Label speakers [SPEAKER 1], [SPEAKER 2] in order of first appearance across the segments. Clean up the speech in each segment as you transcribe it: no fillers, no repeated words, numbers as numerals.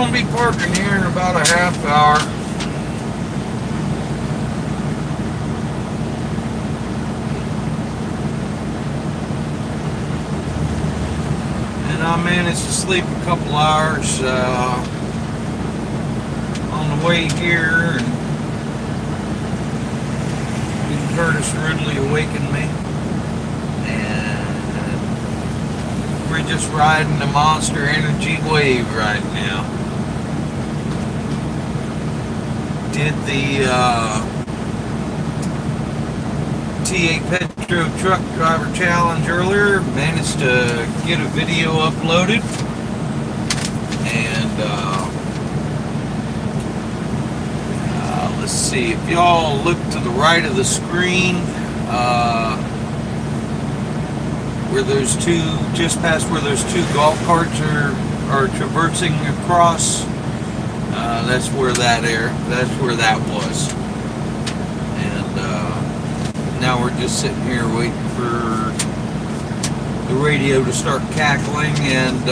[SPEAKER 1] going to be parking here in about a half hour. And I managed to sleep a couple hours on the way here. And Curtis rudely awakened me. We're just riding the Monster Energy wave right now. Did the TA Petro Truck Driver Challenge earlier. Managed to get a video uploaded. And let's see, if y'all look to the right of the screen, where those two, just past where those two golf carts are traversing across, that's where that was. And now we're just sitting here waiting for the radio to start cackling, and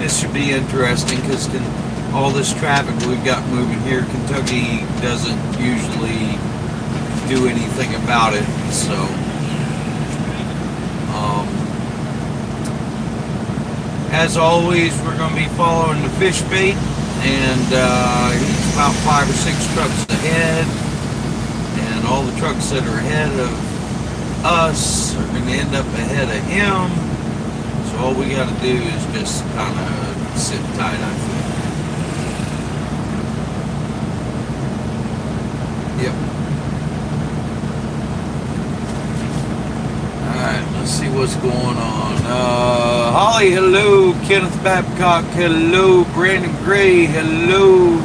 [SPEAKER 1] this should be interesting because all this traffic we've got moving here, Kentucky doesn't usually do anything about it, so. As always, we're going to be following the fish bait, and he's about 5 or 6 trucks ahead, and all the trucks that are ahead of us are going to end up ahead of him, so all we got to do is just kind of sit tight, I think. Yep. Let's see what's going on. Holly, hello. Kenneth Babcock, hello. Brandon Gray, hello.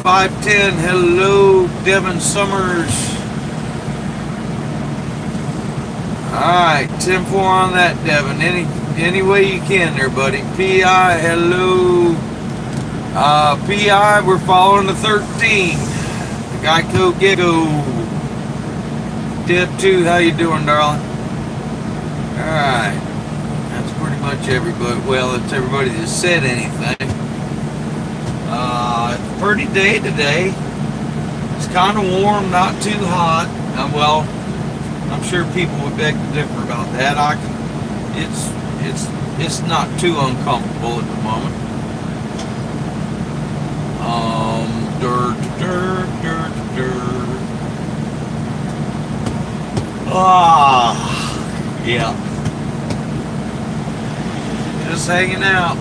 [SPEAKER 1] 510, hello. Devin Summers. Alright, 10-4 on that, Devin. Any way you can there, buddy. PI, hello. PI, we're following the 13. Geico Gecko. Deb 2, how you doing, darling? Alright. That's pretty much everybody. Well, it's everybody that said anything. It's a pretty day today. It's kind of warm, not too hot. Well, I'm sure people would beg to differ about that. It's not too uncomfortable at the moment. Yeah. Just hanging out.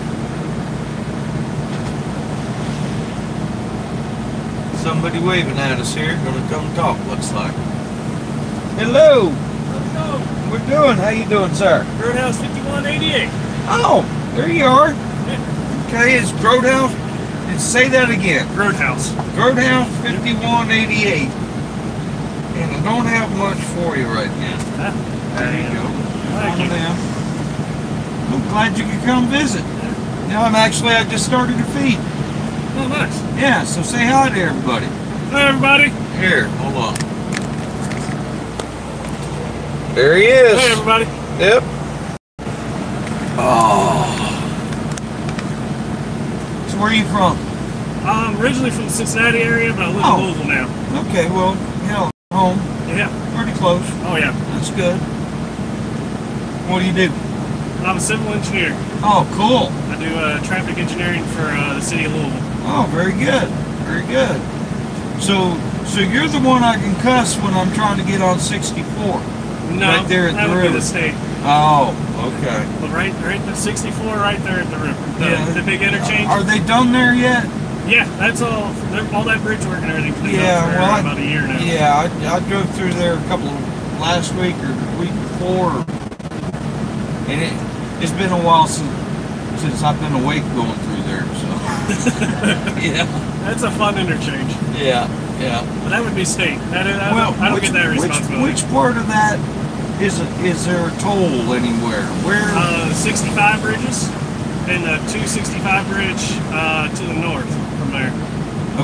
[SPEAKER 1] Somebody waving at us here. Gonna come talk, looks like. Hello. Hello. We're doing. How you doing, sir?
[SPEAKER 2] Roadhouse 5188.
[SPEAKER 1] Oh, there you are. Yeah. Okay, it's Roadhouse. Say that again.
[SPEAKER 2] Roadhouse.
[SPEAKER 1] Roadhouse 5188. And I don't have much for you right now. There you go.
[SPEAKER 2] Thank you.
[SPEAKER 1] I'm glad you could come visit. Now I just started to feed.
[SPEAKER 2] Oh, nice.
[SPEAKER 1] Yeah, so say hi to everybody.
[SPEAKER 2] Hi, everybody.
[SPEAKER 1] Here, hold on. There he is.
[SPEAKER 2] Hey, everybody.
[SPEAKER 1] Yep. Oh. So where are you from?
[SPEAKER 2] I'm originally from the Cincinnati area, but I live in Louisville now.
[SPEAKER 1] Okay, well, hell, home.
[SPEAKER 2] Yeah.
[SPEAKER 1] Pretty close.
[SPEAKER 2] Oh, yeah.
[SPEAKER 1] That's good. What do you do?
[SPEAKER 2] I'm a civil engineer.
[SPEAKER 1] Oh, cool.
[SPEAKER 2] I do traffic engineering for the city of Louisville.
[SPEAKER 1] Oh, very good. Very good. So you're the one I can cuss when I'm trying to get on 64.
[SPEAKER 2] No,
[SPEAKER 1] right there at
[SPEAKER 2] that
[SPEAKER 1] the
[SPEAKER 2] would
[SPEAKER 1] river.
[SPEAKER 2] be the state.
[SPEAKER 1] Oh, okay.
[SPEAKER 2] But right the 64 right there at the river. The big interchange.
[SPEAKER 1] Are they done there yet?
[SPEAKER 2] Yeah, that's all that bridge work and everything cleaned
[SPEAKER 1] Yeah,
[SPEAKER 2] up for
[SPEAKER 1] well,
[SPEAKER 2] about a year now.
[SPEAKER 1] Yeah, I drove through there last week or the week before, and it's been a while since I've been awake going through there, so. Yeah.
[SPEAKER 2] That's a fun interchange.
[SPEAKER 1] Yeah, yeah.
[SPEAKER 2] But that would be state. I don't get that responsibility.
[SPEAKER 1] Which part of that is there a toll anywhere? Where?
[SPEAKER 2] 65 bridges and the 265 bridge to the north from there.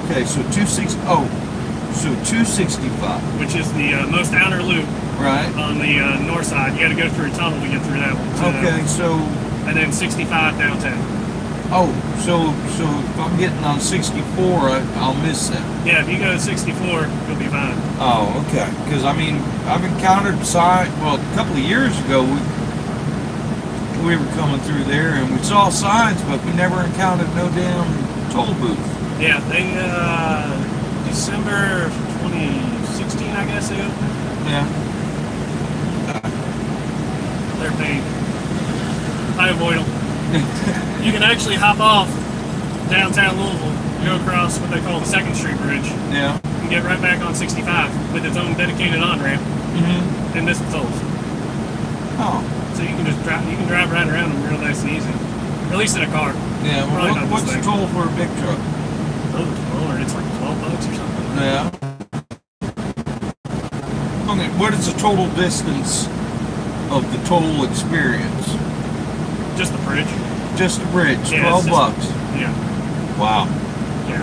[SPEAKER 1] Okay, so 265, which
[SPEAKER 2] is the most outer loop
[SPEAKER 1] Right.
[SPEAKER 2] on the north side. You got to go through a tunnel to get through that one.
[SPEAKER 1] Okay, so
[SPEAKER 2] And then 65 downtown.
[SPEAKER 1] oh, so if I'm getting on 64, I'll miss that.
[SPEAKER 2] Yeah, if you go to 64, you'll be fine.
[SPEAKER 1] Oh, okay. Because I mean, I've encountered sign. Well, a couple of years ago, we were coming through there and we saw signs, but we never encountered no damn toll booth.
[SPEAKER 2] Yeah, they December of 2016, I guess they opened.
[SPEAKER 1] Yeah.
[SPEAKER 2] They're paid. I avoid them. You can actually hop off downtown Louisville, go across what they call the 2nd Street Bridge,
[SPEAKER 1] Yeah.
[SPEAKER 2] and get right back on 65 with its own dedicated on-ramp, and miss the tolls.
[SPEAKER 1] Oh.
[SPEAKER 2] So you can just drive. You can drive right around them real nice and easy. At least in a car.
[SPEAKER 1] Yeah.
[SPEAKER 2] Probably
[SPEAKER 1] Well,
[SPEAKER 2] not
[SPEAKER 1] what's
[SPEAKER 2] this
[SPEAKER 1] the
[SPEAKER 2] thing.
[SPEAKER 1] toll for a big truck?
[SPEAKER 2] Oh, Lord, it's like $12 or something.
[SPEAKER 1] Yeah. Okay. What is the total distance of the toll experience?
[SPEAKER 2] Just the bridge.
[SPEAKER 1] Just the bridge.
[SPEAKER 2] Yeah,
[SPEAKER 1] $12.
[SPEAKER 2] it's just- Yeah.
[SPEAKER 1] Wow.
[SPEAKER 2] Yeah.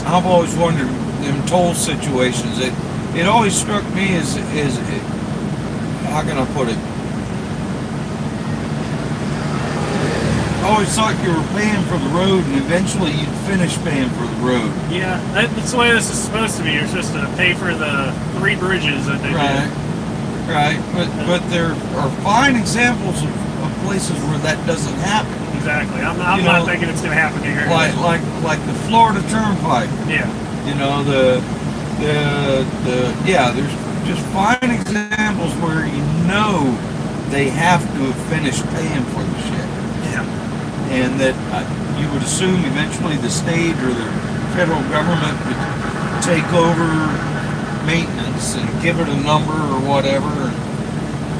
[SPEAKER 1] I've always wondered in toll situations. It always struck me as how can I put it? I always thought you were paying for the road, and eventually you'd finish paying for the road.
[SPEAKER 2] Yeah, that's the way this is supposed to be. You're supposed to pay for the 3 bridges that they
[SPEAKER 1] Right.
[SPEAKER 2] did.
[SPEAKER 1] Right. But there are fine examples of places where that doesn't happen.
[SPEAKER 2] Exactly. I'm
[SPEAKER 1] You
[SPEAKER 2] not
[SPEAKER 1] know,
[SPEAKER 2] thinking it's going to happen here.
[SPEAKER 1] Like the Florida Turnpike.
[SPEAKER 2] Yeah.
[SPEAKER 1] You know, yeah, there's just fine examples where you know they have to have finished paying for the shit.
[SPEAKER 2] Yeah.
[SPEAKER 1] And that you would assume eventually the state or the federal government would take over maintenance and give it a number or whatever.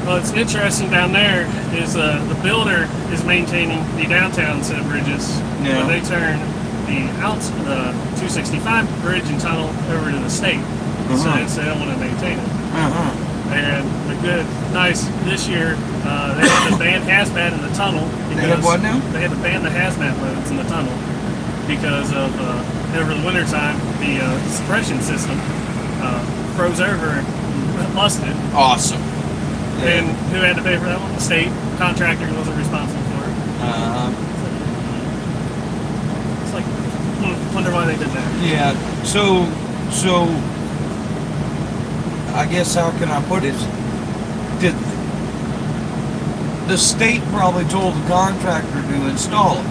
[SPEAKER 2] Well, it's interesting down there is the builder is maintaining the downtown set of bridges.
[SPEAKER 1] Yeah.
[SPEAKER 2] But they turn the 265 bridge and tunnel over to the state. So they don't want to maintain it. And the this year, they had to ban hazmat in the tunnel.
[SPEAKER 1] They had what now?
[SPEAKER 2] They had to ban the hazmat loads in the tunnel because of, over the wintertime, the suppression system froze over and busted.
[SPEAKER 1] Awesome. Yeah.
[SPEAKER 2] And who had to pay for that one? The state. Contractor wasn't responsible for it. It's like, wonder why they did that.
[SPEAKER 1] Yeah. So I guess how can I put it? Did the state probably told the contractor to install it?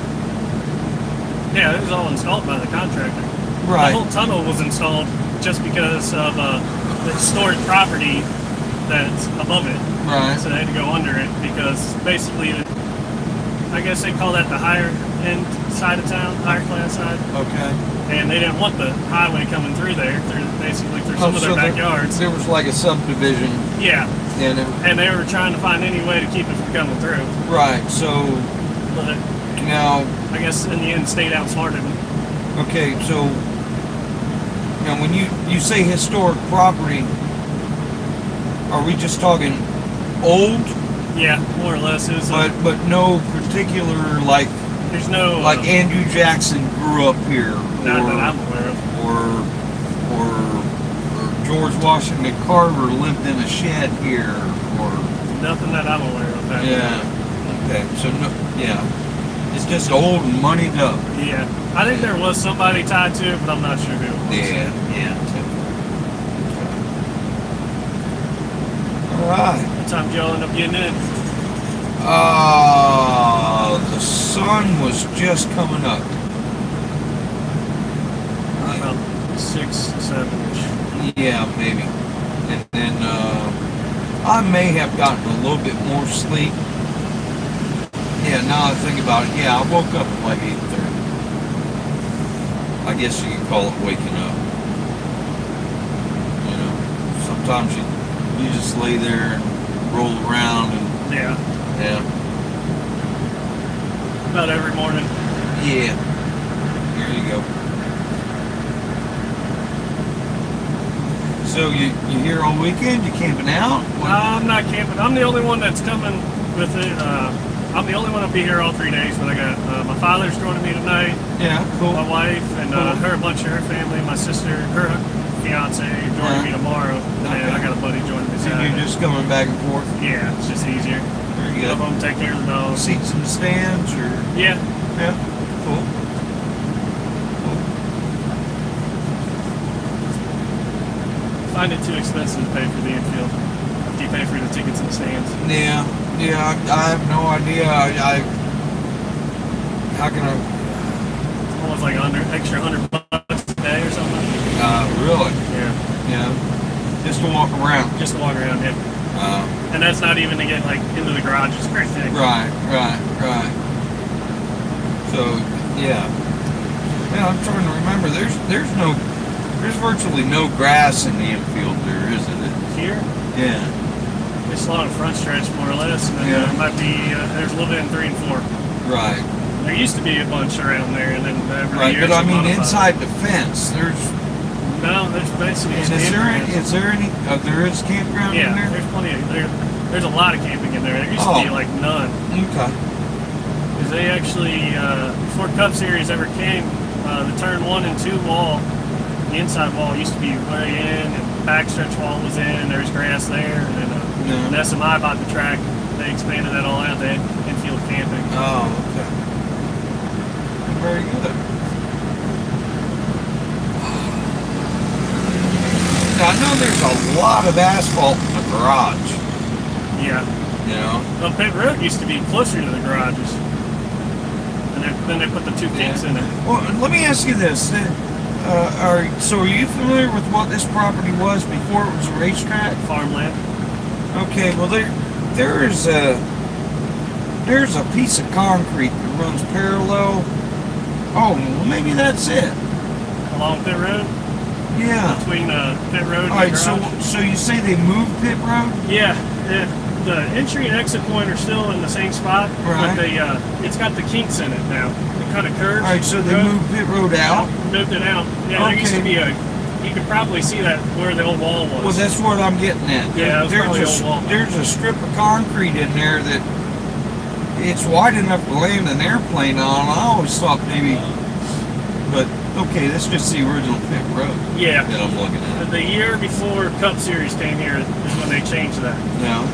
[SPEAKER 2] Yeah, it was all installed by the contractor.
[SPEAKER 1] Right.
[SPEAKER 2] The whole tunnel was installed just because of the historic property that's above it.
[SPEAKER 1] Right.
[SPEAKER 2] So they had to go under it because basically, I guess they call that the higher end side of town, higher class side.
[SPEAKER 1] Okay.
[SPEAKER 2] And they didn't want the highway coming through there, basically through some of their backyards.
[SPEAKER 1] There was like a subdivision.
[SPEAKER 2] Yeah.
[SPEAKER 1] And
[SPEAKER 2] they were trying to find any way to keep it from coming through.
[SPEAKER 1] Right. So
[SPEAKER 2] But
[SPEAKER 1] now,
[SPEAKER 2] I guess in the end, the state outsmarted them.
[SPEAKER 1] okay. So now, when you say historic property, are we just talking old?
[SPEAKER 2] Yeah, more or less. It was.
[SPEAKER 1] But no particular like.
[SPEAKER 2] There's no
[SPEAKER 1] like Andrew Jackson grew up here,
[SPEAKER 2] not that I'm aware of.
[SPEAKER 1] or George Washington Carver lived in a shed here, or
[SPEAKER 2] Nothing that I'm aware of.
[SPEAKER 1] yeah. Okay, so no, yeah, it's just old and moneyed up.
[SPEAKER 2] Yeah, I think there was somebody tied to it, but I'm not sure who it was.
[SPEAKER 1] Yeah. All right.
[SPEAKER 2] What time did y'all end up getting in?
[SPEAKER 1] The sun was just coming up.
[SPEAKER 2] About 6, 7-ish.
[SPEAKER 1] Yeah, maybe. And then I may have gotten a little bit more sleep. Yeah, now I think about it, yeah, I woke up at like 8:30. I guess you could call it waking up. You know, sometimes you just lay there and roll around and
[SPEAKER 2] Yeah,
[SPEAKER 1] yeah.
[SPEAKER 2] about every morning.
[SPEAKER 1] Yeah. There you go. So you here all weekend? You camping out?
[SPEAKER 2] I'm not camping. I'm the only one that's coming with it. I'm the only one that'll be here all 3 days, but I got my father's joining me tonight,
[SPEAKER 1] Yeah, cool.
[SPEAKER 2] my wife, and a bunch of her family, my sister, her fiance joining me tomorrow, and I got a buddy joining me.
[SPEAKER 1] So you're just coming back and forth?
[SPEAKER 2] Yeah, it's just easier.
[SPEAKER 1] Very good.
[SPEAKER 2] Go home, take care of the dog.
[SPEAKER 1] Seats in the stands, or?
[SPEAKER 2] Yeah.
[SPEAKER 1] Yeah. Cool.
[SPEAKER 2] Find it too expensive to pay for the infield. Do you pay for the tickets in the stands?
[SPEAKER 1] Yeah. I have no idea. How can I?
[SPEAKER 2] It's almost like extra $100 a day or something.
[SPEAKER 1] Really?
[SPEAKER 2] Yeah.
[SPEAKER 1] Just to walk around.
[SPEAKER 2] Just to walk around, yeah. And that's not even to get like into the garages or anything.
[SPEAKER 1] Right. So yeah. I'm trying to remember. There's virtually no grass in the infield there, isn't it?
[SPEAKER 2] Here?
[SPEAKER 1] Yeah.
[SPEAKER 2] It's a lot of front stretch, more or less, and then there might be there's a little bit in 3 and 4.
[SPEAKER 1] Right.
[SPEAKER 2] There used to be a bunch around there, and then every year.
[SPEAKER 1] But I mean, inside the fence, there's.
[SPEAKER 2] No, there's basically.
[SPEAKER 1] And is there any? There is campground in there.
[SPEAKER 2] There's plenty of there's a lot of camping in there. There used to be like none.
[SPEAKER 1] Okay.
[SPEAKER 2] Because they actually before Cup Series ever came, the turn 1 and 2 wall, the inside wall used to be way in, and the backstretch wall was in. There's grass there, and then when SMI bought the track, they expanded that all out. They had infield camping.
[SPEAKER 1] Oh, okay. Very good. Now, I know there's a lot of asphalt in the garage.
[SPEAKER 2] Yeah.
[SPEAKER 1] You know?
[SPEAKER 2] Well, Pit Road used to be closer to the garages. And then they put the 2 kinks in it.
[SPEAKER 1] Well, let me ask you this. So are you familiar with what this property was before it was a racetrack?
[SPEAKER 2] Farmland.
[SPEAKER 1] Okay, well there's a piece of concrete that runs parallel. Oh, well maybe that's it.
[SPEAKER 2] Along Pit Road?
[SPEAKER 1] Yeah.
[SPEAKER 2] Between Pit Road and
[SPEAKER 1] All right,
[SPEAKER 2] the garage?
[SPEAKER 1] so you say they moved Pit Road?
[SPEAKER 2] Yeah. The entry and exit point are still in the same spot,
[SPEAKER 1] right.
[SPEAKER 2] But it's got the kinks in it now. It kind of curves.
[SPEAKER 1] All right, so they moved Pit Road out?
[SPEAKER 2] Moved it out. Yeah,
[SPEAKER 1] okay.
[SPEAKER 2] There used to be you could probably see that where the old wall was.
[SPEAKER 1] Well, that's what I'm getting at.
[SPEAKER 2] There's
[SPEAKER 1] a strip of concrete in there that it's wide enough to land an airplane on. I always thought maybe, but okay, that's just the original Pit Road.
[SPEAKER 2] Yeah.
[SPEAKER 1] That I'm looking at.
[SPEAKER 2] The year before Cup Series came here is when they changed that.
[SPEAKER 1] Yeah.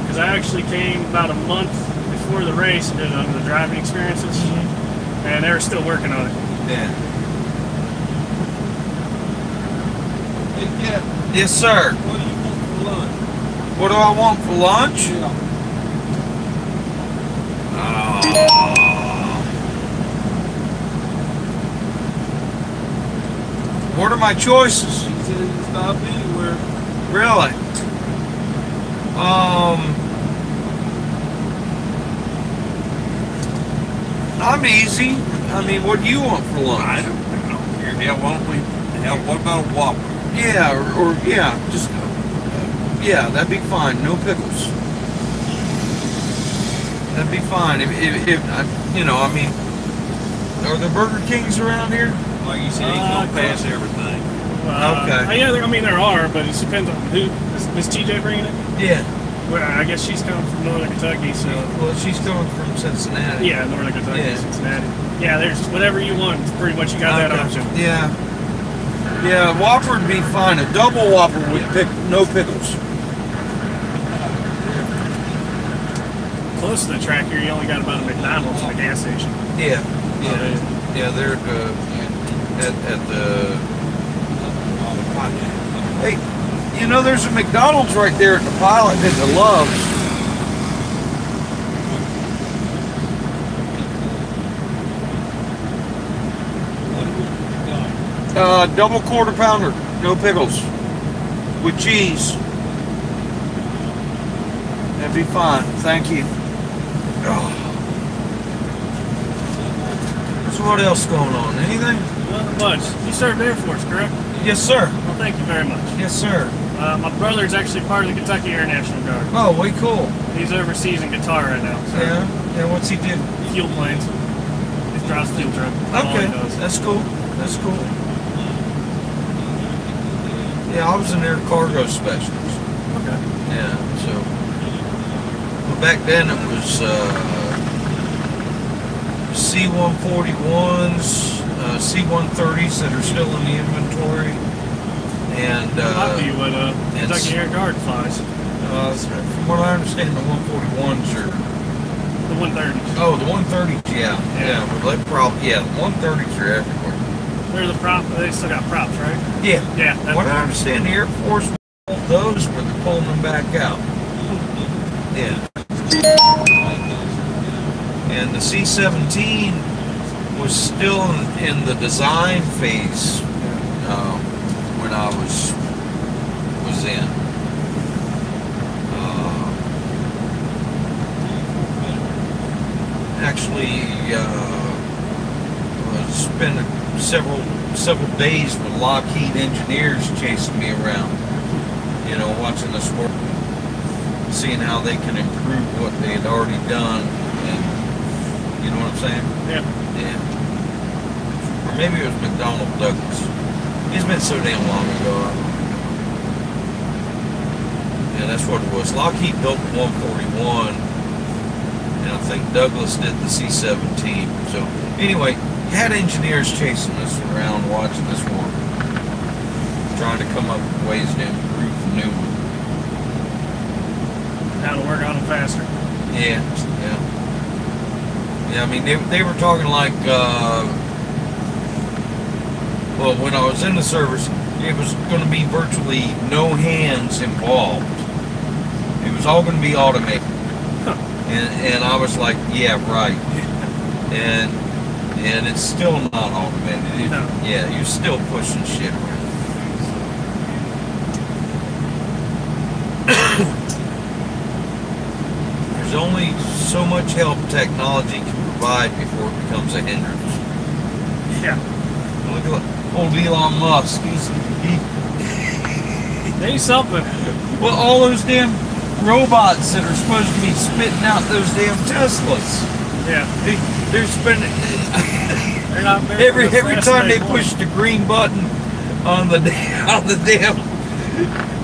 [SPEAKER 2] Because I actually came about a month before the race and did the driving experiences, and they were still working on it.
[SPEAKER 1] Yeah. Yes, sir.
[SPEAKER 3] What do you want for lunch?
[SPEAKER 1] What do I want for lunch?
[SPEAKER 3] Yeah.
[SPEAKER 1] What are my choices?
[SPEAKER 3] He said he can stop anywhere.
[SPEAKER 1] Really? I'm easy. I mean, what do you want for lunch?
[SPEAKER 3] I don't care. Hell, what about a Whopper?
[SPEAKER 1] Yeah, or just that'd be fine. No pickles. That'd be fine. If I mean, are there Burger Kings around here?
[SPEAKER 3] Like you said, he's gonna pass everything.
[SPEAKER 1] Okay.
[SPEAKER 2] Yeah, I mean there are, but it depends on who. Is TJ bringing it?
[SPEAKER 1] Yeah.
[SPEAKER 2] Well, I guess she's coming from Northern Kentucky, so.
[SPEAKER 1] Well, she's coming from Cincinnati.
[SPEAKER 2] Yeah, Northern Kentucky,
[SPEAKER 1] Yeah.
[SPEAKER 2] Cincinnati. Yeah, there's whatever you want. Pretty much, you got that option.
[SPEAKER 1] Yeah. Yeah, Whopper would be fine. A double Whopper with no pickles.
[SPEAKER 2] Close to the track here, you only got about a McDonald's and a gas station.
[SPEAKER 1] Yeah. They're at the. Hey, there's a McDonald's right there at the Pilot at the Loves. Double quarter pounder, no pickles, with cheese. That'd be fine. Thank you. Oh. So what else going on? Anything?
[SPEAKER 2] Not much. You served Air Force, correct?
[SPEAKER 1] Yes, sir.
[SPEAKER 2] Well, thank you very much.
[SPEAKER 1] Yes, sir.
[SPEAKER 2] My brother's actually part of the Kentucky Air National Guard.
[SPEAKER 1] Oh, way cool.
[SPEAKER 2] He's overseas in Qatar right now. So.
[SPEAKER 1] Yeah. What's he do?
[SPEAKER 2] Fuel planes. He drives a fuel truck. That's all he
[SPEAKER 1] Okay.
[SPEAKER 2] does.
[SPEAKER 1] That's cool. That's cool. Yeah, I was an air cargo specialist.
[SPEAKER 2] Okay.
[SPEAKER 1] Yeah. So, but back then it was C-141s, C-130s that are still in the inventory. And
[SPEAKER 2] That might be what Kentucky Air Guard flies.
[SPEAKER 1] from what I understand, the 141s are.
[SPEAKER 2] The 130s.
[SPEAKER 1] Oh, the 130s, yeah. Well, they probably, the 130s are everywhere.
[SPEAKER 2] They're the prop. They still got props, right?
[SPEAKER 1] Yeah.
[SPEAKER 2] Yeah.
[SPEAKER 1] What I understand, the Air Force pulled those, but they're pulling them back out. Yeah. And the C-17 was still in the design phase when I was in. Actually, spent several days with Lockheed engineers chasing me around. You know, watching us work, seeing how they can improve what they had already done, and you know what I'm saying?
[SPEAKER 2] Yeah.
[SPEAKER 1] Yeah. Or maybe it was McDonnell Douglas. It's been so damn long ago. Yeah, that's what it was. Lockheed built the 141, and I think Douglas did the C-17. So anyway, had engineers chasing us around, watching us work, trying to come up with ways to improve the new one.
[SPEAKER 2] How to work on them faster.
[SPEAKER 1] Yeah. I mean, they were talking like, well, when I was in the service, it was going to be virtually no hands involved. It was all going to be automated.
[SPEAKER 2] Huh.
[SPEAKER 1] And I was like, yeah, right. And it's still not automated.
[SPEAKER 2] No.
[SPEAKER 1] Yeah, you're still pushing shit around. There's only so much help technology can provide before it becomes a hindrance.
[SPEAKER 2] Yeah.
[SPEAKER 1] Look at old Elon Musk. He's
[SPEAKER 2] something.
[SPEAKER 1] well, all those damn robots that are supposed to be spitting out those damn Teslas.
[SPEAKER 2] Yeah.
[SPEAKER 1] They're spending
[SPEAKER 2] They're not
[SPEAKER 1] every time they push the green button on the damn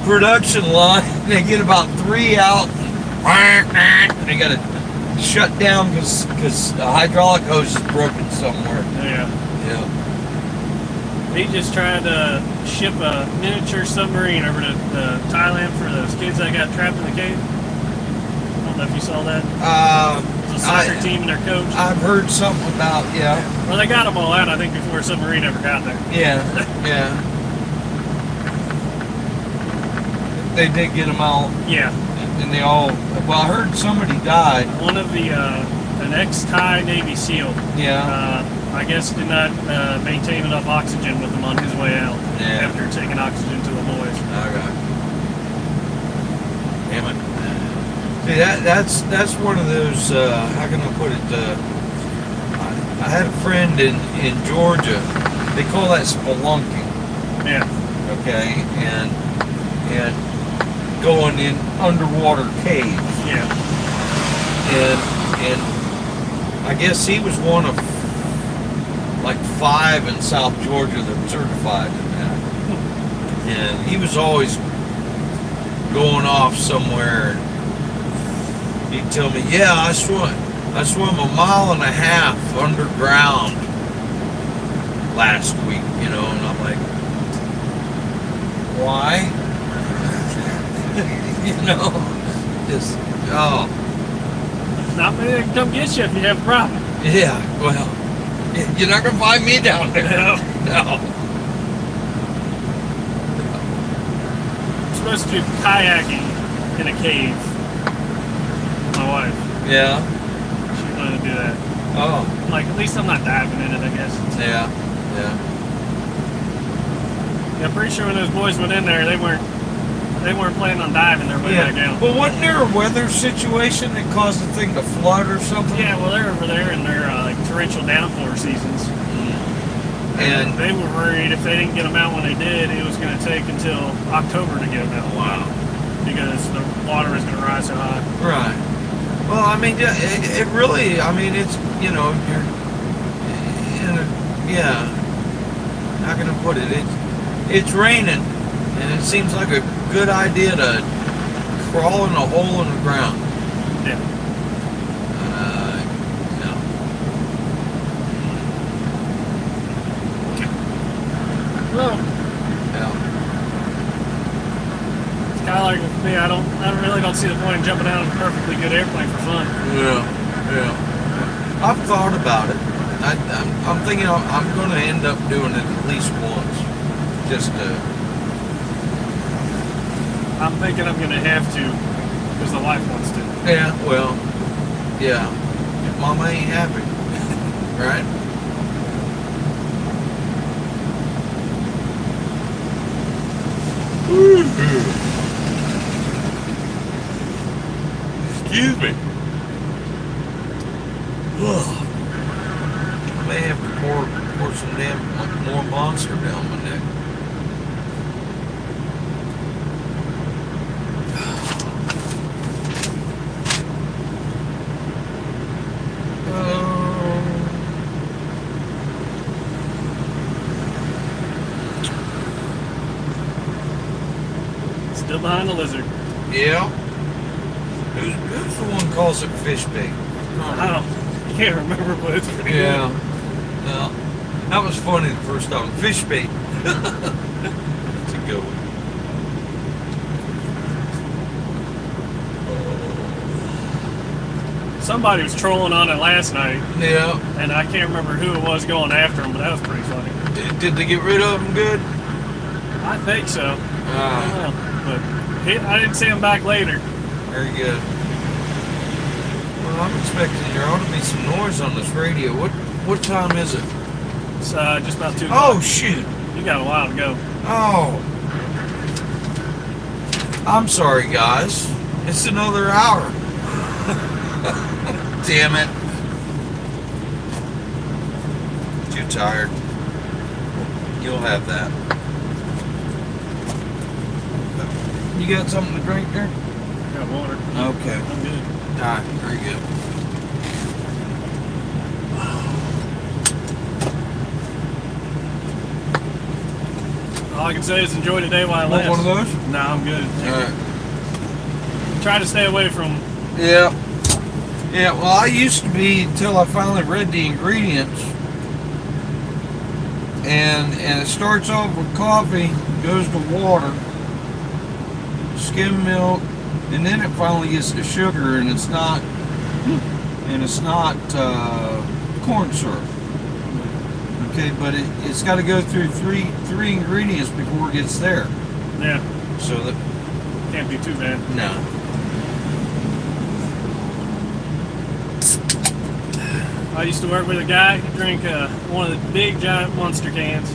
[SPEAKER 1] production line, they get about 3 out. And they got to shut down because the hydraulic hose is broken somewhere.
[SPEAKER 2] Yeah. He just tried to ship a miniature submarine over to Thailand for those kids that got trapped in the cave. I don't know if you saw that. It was a soccer team and their coach.
[SPEAKER 1] I've heard something about,
[SPEAKER 2] Well, they got them all out, I think, before a submarine ever got there.
[SPEAKER 1] Yeah. They did get them all.
[SPEAKER 2] Yeah.
[SPEAKER 1] And they all, well, I heard somebody died.
[SPEAKER 2] One of an ex-Thai Navy SEAL.
[SPEAKER 1] Yeah.
[SPEAKER 2] I guess did not maintain enough oxygen with him on his way out.
[SPEAKER 1] Yeah.
[SPEAKER 2] After taking oxygen to the boys.
[SPEAKER 1] Okay. Damn it. See, that's one of those, how can I put it, I had a friend in Georgia, they call that spelunking.
[SPEAKER 2] Yeah.
[SPEAKER 1] Okay, and going in underwater caves.
[SPEAKER 2] Yeah.
[SPEAKER 1] And I guess he was one of like 5 in South Georgia that were certified in that. And he was always going off somewhere. He'd tell me, yeah, I swam 1.5 miles underground last week, you know, and I'm like, why? You know, just, oh.
[SPEAKER 2] Not many can come get you if you have a problem.
[SPEAKER 1] Yeah, well, you're not going to find me down there.
[SPEAKER 2] No. I'm supposed to do kayaking in a cave. My wife.
[SPEAKER 1] Yeah.
[SPEAKER 2] She wanted to do that.
[SPEAKER 1] Oh.
[SPEAKER 2] I'm like, at least I'm not diving in it, I guess.
[SPEAKER 1] Yeah.
[SPEAKER 2] Yeah, I'm pretty sure when those boys went in there, they weren't planning on diving their way back down.
[SPEAKER 1] Well, wasn't there a weather situation that caused the thing to flood or something?
[SPEAKER 2] Yeah, well, they're over there in their like torrential downpour seasons. And they were worried if they didn't get them out when they did, it was going to take until October to get them out.
[SPEAKER 1] Wow.
[SPEAKER 2] Because the water is going to rise so high.
[SPEAKER 1] Right. Well, I mean, it really, I mean, it's, you know, you're in a, yeah, how can I put it? It's raining, and it seems like a good idea to crawl in a hole in the ground.
[SPEAKER 2] Yeah.
[SPEAKER 1] No.
[SPEAKER 2] Well,
[SPEAKER 1] Yeah.
[SPEAKER 2] Yeah, I really don't see the point in jumping out of a perfectly good airplane for fun.
[SPEAKER 1] Yeah, yeah. I've thought about it. I'm thinking I'm going to end up doing it at least once. Just to...
[SPEAKER 2] I'm thinking I'm going to have to, because the wife wants to.
[SPEAKER 1] Yeah, well, yeah. If Mama ain't happy, right? Excuse me. Ugh. I may have to pour some damn more Monster down my neck.
[SPEAKER 2] Still behind the lizard.
[SPEAKER 1] Yeah. Who's the one calls it fish bait?
[SPEAKER 2] I can't remember, but it's pretty good.
[SPEAKER 1] Yeah. That was funny the first time. Fish bait. It's a good one.
[SPEAKER 2] Somebody was trolling on it last night.
[SPEAKER 1] Yeah.
[SPEAKER 2] And I can't remember who it was going after him, but that was pretty funny.
[SPEAKER 1] Did they get rid of him good?
[SPEAKER 2] I think so. I don't know. But I didn't see him back later.
[SPEAKER 1] Very good. Well, I'm expecting there ought to be some noise on this radio. What time is it?
[SPEAKER 2] It's just about 2
[SPEAKER 1] Oh,
[SPEAKER 2] o'clock.
[SPEAKER 1] shoot.
[SPEAKER 2] You got a while to go.
[SPEAKER 1] Oh. I'm sorry, guys. It's another hour. Damn it. Too tired. You'll have that. You got something to drink there?
[SPEAKER 2] I got water.
[SPEAKER 1] Okay.
[SPEAKER 2] I'm good.
[SPEAKER 1] Alright, very good.
[SPEAKER 2] All I can say is enjoy the day while it lasts.
[SPEAKER 1] Want one of those?
[SPEAKER 2] No, I'm good.
[SPEAKER 1] Alright.
[SPEAKER 2] Try to stay away from...
[SPEAKER 1] Yeah. Yeah, well, I used to be until I finally read the ingredients. And it starts off with coffee, goes to water, skim milk, and then it finally gets to sugar, and it's not corn syrup. Okay, but it's got to go through three ingredients before it gets there.
[SPEAKER 2] Yeah.
[SPEAKER 1] So that
[SPEAKER 2] Can't be too bad.
[SPEAKER 1] no.
[SPEAKER 2] I used to work with a guy who drank one of the big giant Monster cans.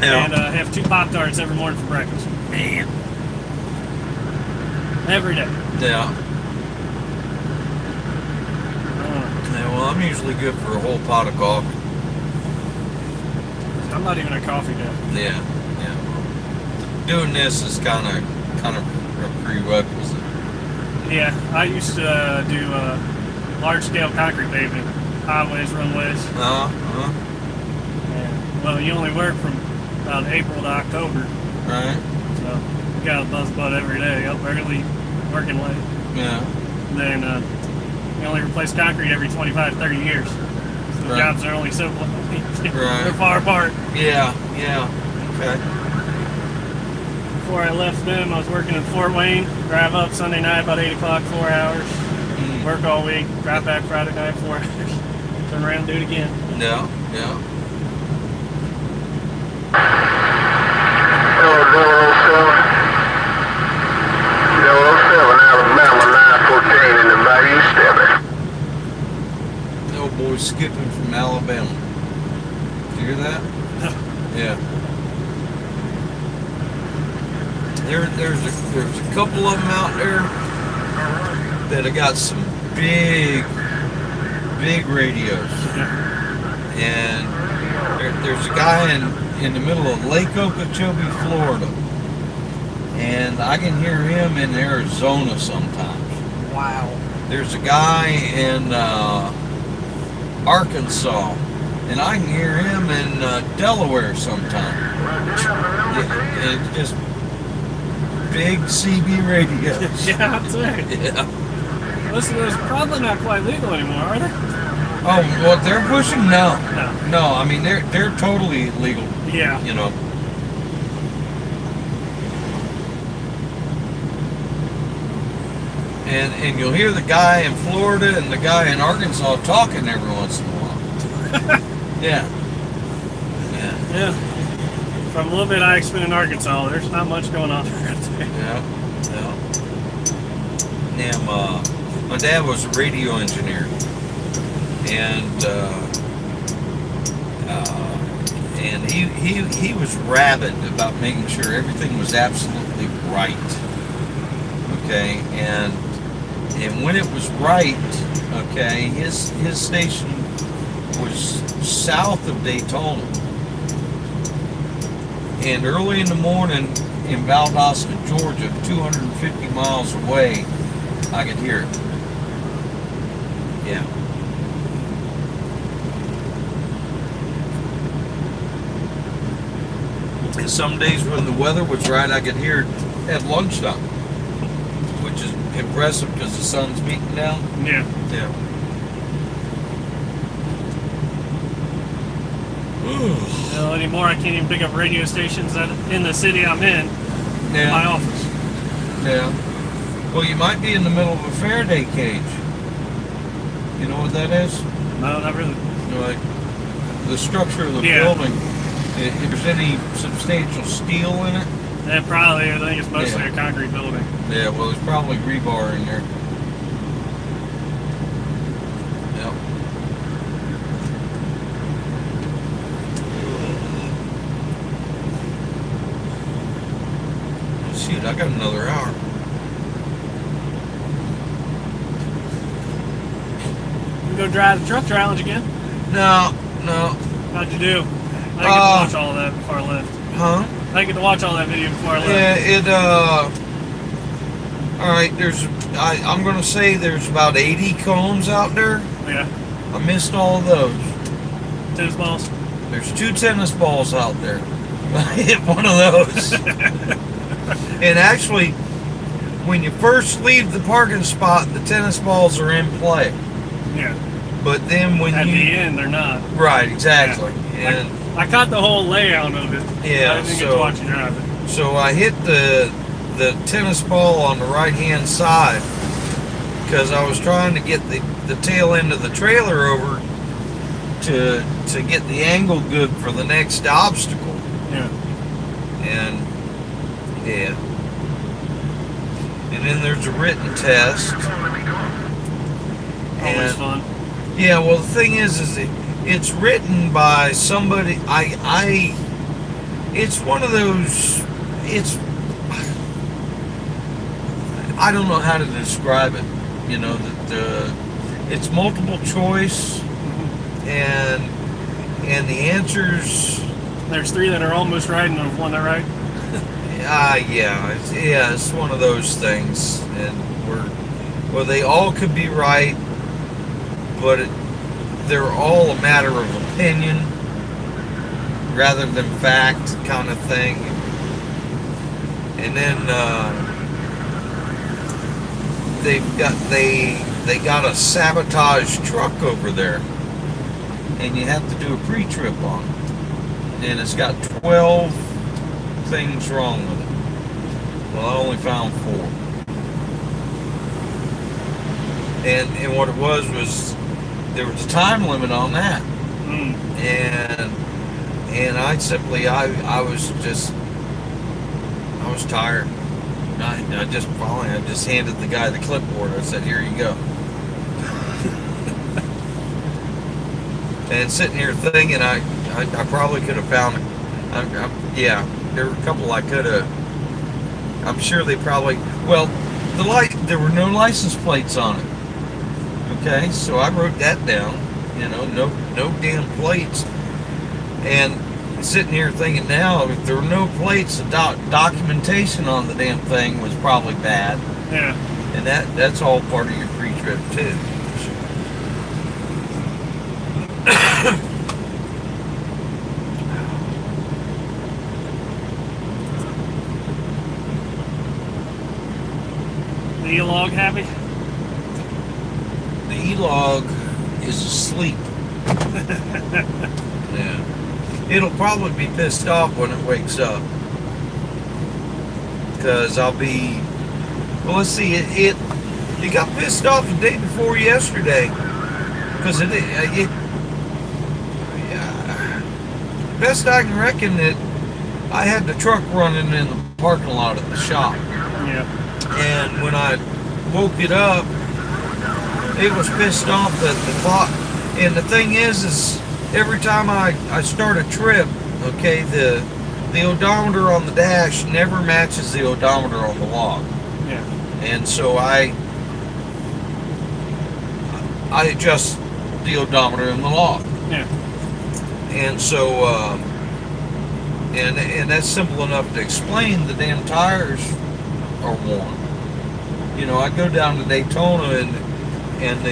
[SPEAKER 1] Yeah.
[SPEAKER 2] And have 2 Pop-Tarts every morning for breakfast.
[SPEAKER 1] Man.
[SPEAKER 2] Every day.
[SPEAKER 1] Yeah. Yeah. Well, I'm usually good for a whole pot of coffee.
[SPEAKER 2] I'm not even a coffee guy.
[SPEAKER 1] Yeah. Yeah. Doing this is kind of a prerequisite.
[SPEAKER 2] Yeah, I used to do large-scale concrete paving, highways, runways. And, well, you only work from about April to October.
[SPEAKER 1] Right.
[SPEAKER 2] So we got a buzz butt every day, up early, working late.
[SPEAKER 1] Yeah.
[SPEAKER 2] And then we only replace concrete every 25 to 30 years. So the
[SPEAKER 1] Right.
[SPEAKER 2] jobs are only so
[SPEAKER 1] Right.
[SPEAKER 2] they're far apart.
[SPEAKER 1] Yeah. Yeah. Okay.
[SPEAKER 2] Before I left them, I was working in Fort Wayne. Drive up Sunday night about 8 o'clock, 4 hours. Work all week. Drive back Friday night, 4 hours. Turn around and do it again.
[SPEAKER 1] Yeah. Yeah.
[SPEAKER 4] Alabama 914 in the Bayou Stepping.
[SPEAKER 1] The old boy skipping from Alabama. Did you hear that? Yeah. There's a couple of them out there that have got some big radios. And there's a guy in the middle of Lake Okeechobee, Florida. And I can hear him in Arizona sometimes.
[SPEAKER 2] Wow.
[SPEAKER 1] There's a guy in Arkansas, and I can hear him in Delaware sometimes. It's just big CB radios.
[SPEAKER 2] Yeah, I'd say.
[SPEAKER 1] Yeah.
[SPEAKER 2] Listen, those probably not quite legal anymore, are they?
[SPEAKER 1] Oh, well, they're pushing now.
[SPEAKER 2] No.
[SPEAKER 1] No, I mean they're totally legal.
[SPEAKER 2] Yeah.
[SPEAKER 1] You know. And you'll hear the guy in Florida and the guy in Arkansas talking every once in a while. Yeah. Yeah.
[SPEAKER 2] Yeah. From a little bit I spent in Arkansas, there's not much going on there.
[SPEAKER 1] Yeah. Yeah. My dad was a radio engineer, and he was rabid about making sure everything was absolutely right. Okay, and when it was right, okay, his station was south of Daytona, and early in the morning in Valdosta, Georgia, 250 miles away, I could hear it. Yeah. And some days when the weather was right, I could hear it at lunchtime, which is impressive because the sun's beating down.
[SPEAKER 2] Yeah.
[SPEAKER 1] Yeah.
[SPEAKER 2] Well, anymore, I can't even pick up radio stations in the city I'm in my office.
[SPEAKER 1] Yeah. Well, you might be in the middle of a Faraday cage. You know what that is?
[SPEAKER 2] No, not really.
[SPEAKER 1] You know, like the structure of the building. If there's any substantial steel in it.
[SPEAKER 2] Yeah, probably. I think it's mostly a concrete building.
[SPEAKER 1] Yeah, well, there's probably rebar in there. Yep. Shoot, I got another hour.
[SPEAKER 2] You go drive the truck challenge again?
[SPEAKER 1] No.
[SPEAKER 2] How'd you do? I didn't get to watch all of that before I left.
[SPEAKER 1] Huh?
[SPEAKER 2] I didn't get to watch all that video before I left.
[SPEAKER 1] Yeah, alright, I'm gonna say there's about 80 cones out there.
[SPEAKER 2] Yeah.
[SPEAKER 1] I missed all of those.
[SPEAKER 2] Tennis balls?
[SPEAKER 1] There's 2 tennis balls out there. I hit one of those. And actually, when you first leave the parking spot, the tennis balls are in play.
[SPEAKER 2] Yeah.
[SPEAKER 1] But then when
[SPEAKER 2] at the end, they're not.
[SPEAKER 1] Right, exactly.
[SPEAKER 2] Yeah.
[SPEAKER 1] And
[SPEAKER 2] I caught the whole layout of it.
[SPEAKER 1] Yeah,
[SPEAKER 2] I didn't get to watch you drive it.
[SPEAKER 1] So I hit the tennis ball on the right-hand side because I was trying to get the tail end of the trailer over to get the angle good for the next obstacle.
[SPEAKER 2] Yeah.
[SPEAKER 1] And then there's a written test.
[SPEAKER 2] Always fun.
[SPEAKER 1] Yeah, well, the thing is it's written by somebody. It's one of those. I don't know how to describe it. You know that it's multiple choice, and the answers.
[SPEAKER 2] There's 3 that are almost right and there's 1 that right.
[SPEAKER 1] It's one of those things, and they all could be right, but they're all a matter of opinion rather than fact, kind of thing. And then they got a sabotage truck over there, and you have to do a pre-trip on it, and it's got 12 things wrong with it. Well, I only found 4. And what it was there was a time limit on that. And I simply I was tired. I just handed the guy the clipboard. I said, "Here you go." And sitting here thinking, I probably could have found it. There were a couple I could have. I'm sure they probably. Well, there were no license plates on it. Okay, so I wrote that down. You know, no damn plates. And sitting here thinking now, if there were no plates, the documentation on the damn thing was probably bad.
[SPEAKER 2] Yeah.
[SPEAKER 1] And that's all part of your pre-trip too.
[SPEAKER 2] The E-Log happy?
[SPEAKER 1] The E-Log is asleep. Yeah. It'll probably be pissed off when it wakes up. Because I'll be... Well, let's see. He got pissed off the day before yesterday because best I can reckon that I had the truck running in the parking lot at the shop.
[SPEAKER 2] Yeah.
[SPEAKER 1] And when I woke it up, it was pissed off that the clock. And the thing is every time I start a trip, okay, the odometer on the dash never matches the odometer on the log.
[SPEAKER 2] Yeah.
[SPEAKER 1] And so I adjust the odometer in the log.
[SPEAKER 2] Yeah.
[SPEAKER 1] And so, and that's simple enough to explain. The damn tires are worn. You know, I go down to Daytona and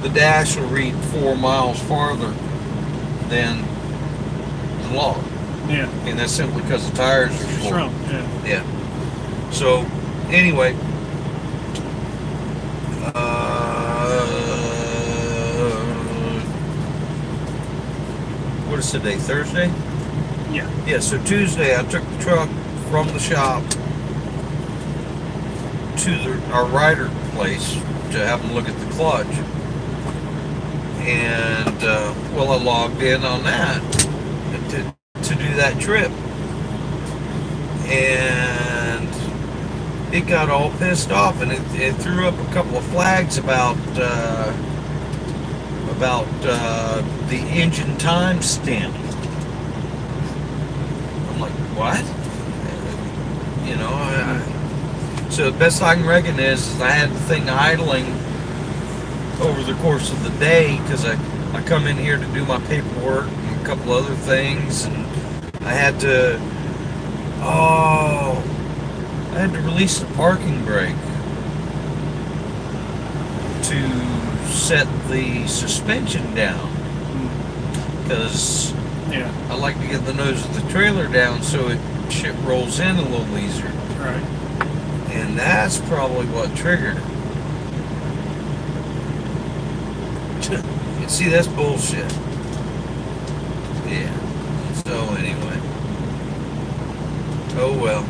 [SPEAKER 1] the dash will read 4 miles farther than the log.
[SPEAKER 2] Yeah.
[SPEAKER 1] And that's simply because the tires are
[SPEAKER 2] shrunk.
[SPEAKER 1] Yeah. Yeah. So, anyway, what is today? Thursday?
[SPEAKER 2] Yeah.
[SPEAKER 1] Yeah. So Tuesday, I took the truck from the shop to our rider place to have them look at the clutch, and well, I logged in on that to do that trip, and it got all pissed off, and it threw up a couple of flags about the engine time stamp. I'm like, what? You know, so the best I can reckon is I had the thing idling over the course of the day because I come in here to do my paperwork and a couple other things, and I had to release the parking brake to set the suspension down because I like to get the nose of the trailer down so shit rolls in a little easier.
[SPEAKER 2] Right.
[SPEAKER 1] And that's probably what triggered it. You see, that's bullshit. Yeah. So anyway. Oh well.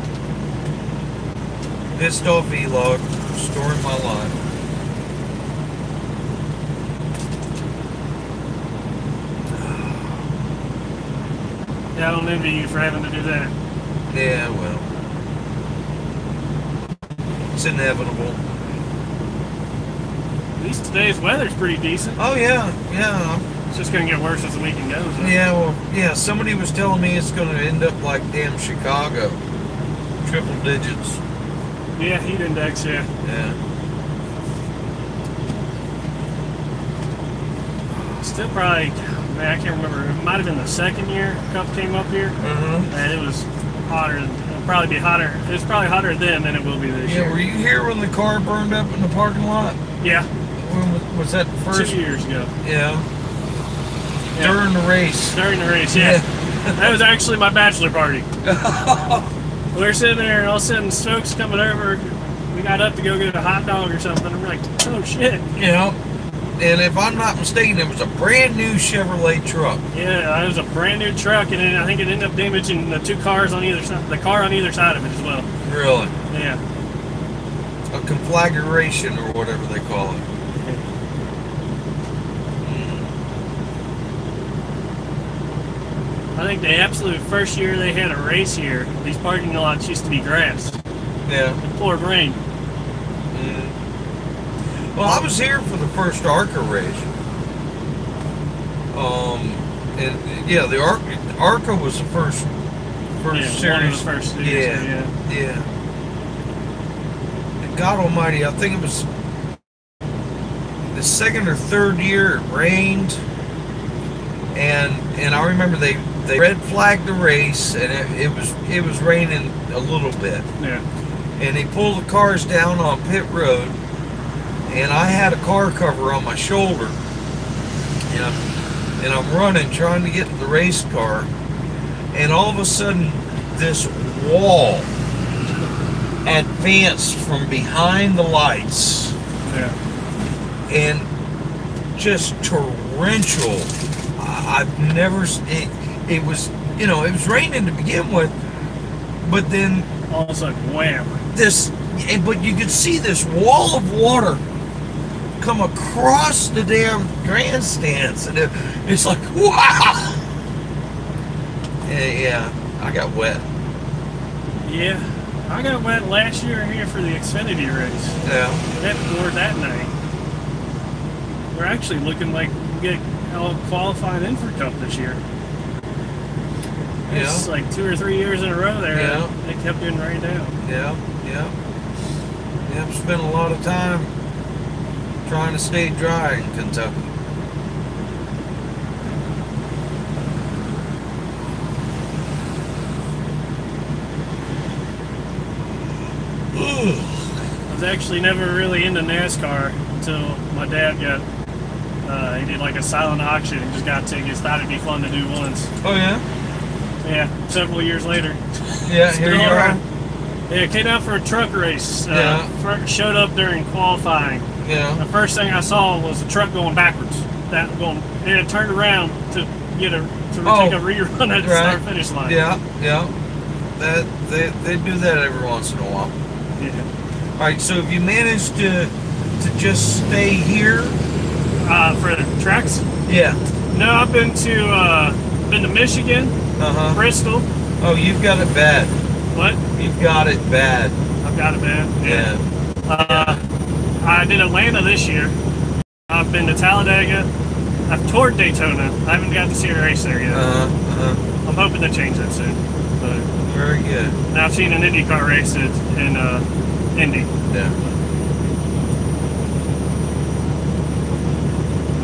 [SPEAKER 1] Pissed off E-Log, story of my life.
[SPEAKER 2] Yeah, I don't envy you for having to do that.
[SPEAKER 1] Yeah, well. It's inevitable.
[SPEAKER 2] At least today's weather's pretty decent.
[SPEAKER 1] Oh yeah, yeah.
[SPEAKER 2] It's just gonna get worse as the weekend goes. Though.
[SPEAKER 1] Yeah, well, yeah. Somebody was telling me it's gonna end up like damn Chicago, triple digits.
[SPEAKER 2] Yeah, heat index. Yeah.
[SPEAKER 1] Yeah.
[SPEAKER 2] Still probably. Man, I can't remember. It might have been the second year Cup came up here, and it was hotter. It'll probably be hotter. It was probably hotter then than it will be this year.
[SPEAKER 1] Yeah, were you here when the car burned up in the parking lot?
[SPEAKER 2] Yeah.
[SPEAKER 1] When was that the first?
[SPEAKER 2] 2 years ago.
[SPEAKER 1] Yeah. During the race.
[SPEAKER 2] During the race, yeah. That was actually my bachelor party. We were sitting there, and all of a sudden, Stokes coming over. We got up to go get a hot dog or something. I'm like, oh shit.
[SPEAKER 1] Yeah. And if I'm not mistaken, it was a brand new Chevrolet truck.
[SPEAKER 2] Yeah, it was a brand new truck, and I think it ended up damaging the two cars on either side, the car on either side of it as well.
[SPEAKER 1] Really?
[SPEAKER 2] Yeah.
[SPEAKER 1] A conflagration or whatever they call it.
[SPEAKER 2] I think the absolute first year they had a race here, these parking lots used to be grass.
[SPEAKER 1] Yeah.
[SPEAKER 2] It poured rain.
[SPEAKER 1] Well, I was here for the first ARCA race. And yeah, the ARCA was the first series.
[SPEAKER 2] One of the first series.
[SPEAKER 1] Yeah. And God Almighty, I think it was the second or third year it rained, and I remember they red flagged the race, and it was raining a little bit.
[SPEAKER 2] Yeah.
[SPEAKER 1] And they pulled the cars down on pit road. And I had a car cover on my shoulder, and I'm running, trying to get to the race car, and all of a sudden, this wall advanced from behind the lights, and just torrential. I've never. It was, it was raining to begin with, but then
[SPEAKER 2] all of a sudden, wham!
[SPEAKER 1] This but you could see this wall of water come across the damn grandstands, and it's like, wow. Yeah, I got wet.
[SPEAKER 2] Yeah, I got wet last year here for the Xfinity race.
[SPEAKER 1] Yeah.
[SPEAKER 2] That poured that night. We're actually looking like we get all qualified in for Cup this year. It's like 2 or 3 years in a row there.
[SPEAKER 1] Yeah.
[SPEAKER 2] They kept getting rained down.
[SPEAKER 1] Yeah, yeah. Yeah, I've spent a lot of time trying to stay dry in Kentucky.
[SPEAKER 2] I was actually never really into NASCAR until my dad got, he did like a silent auction and just got tickets. Thought it'd be fun to do once.
[SPEAKER 1] Oh, yeah?
[SPEAKER 2] Yeah, several years later.
[SPEAKER 1] Yeah, here you are.
[SPEAKER 2] Yeah, came out for a truck race. Showed up during qualifying.
[SPEAKER 1] Yeah.
[SPEAKER 2] The first thing I saw was a truck going backwards. It had turned around to take a rerun at the start-finish line.
[SPEAKER 1] Yeah, yeah. They do that every once in a while.
[SPEAKER 2] Yeah.
[SPEAKER 1] All right, so have you managed to just stay here?
[SPEAKER 2] For the tracks?
[SPEAKER 1] Yeah.
[SPEAKER 2] No, I've been to Michigan, Bristol.
[SPEAKER 1] Oh, you've got it bad.
[SPEAKER 2] What?
[SPEAKER 1] You've got it bad.
[SPEAKER 2] I've got it bad.
[SPEAKER 1] Yeah.
[SPEAKER 2] I did Atlanta this year. I've been to Talladega. I've toured Daytona. I haven't got to see a race there yet. I'm hoping to change that soon. But
[SPEAKER 1] very good.
[SPEAKER 2] Now I've seen an IndyCar race in Indy.
[SPEAKER 1] Yeah.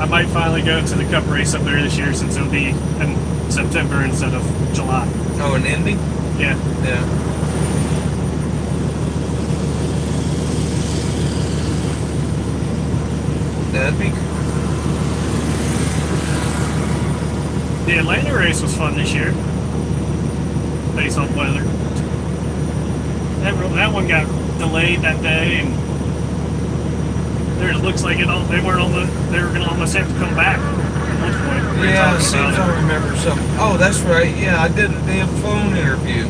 [SPEAKER 2] I might finally go to the Cup race up there this year since it'll be in September instead of July.
[SPEAKER 1] Oh, in Indy?
[SPEAKER 2] Yeah.
[SPEAKER 1] Yeah. That'd be cool.
[SPEAKER 2] The Atlanta race was fun this year, based on weather. That one got delayed that day, and it looks like they were going to almost have to come back at one point.
[SPEAKER 1] Yeah, it seems I remember something. Oh, that's right. Yeah, I did a damn phone interview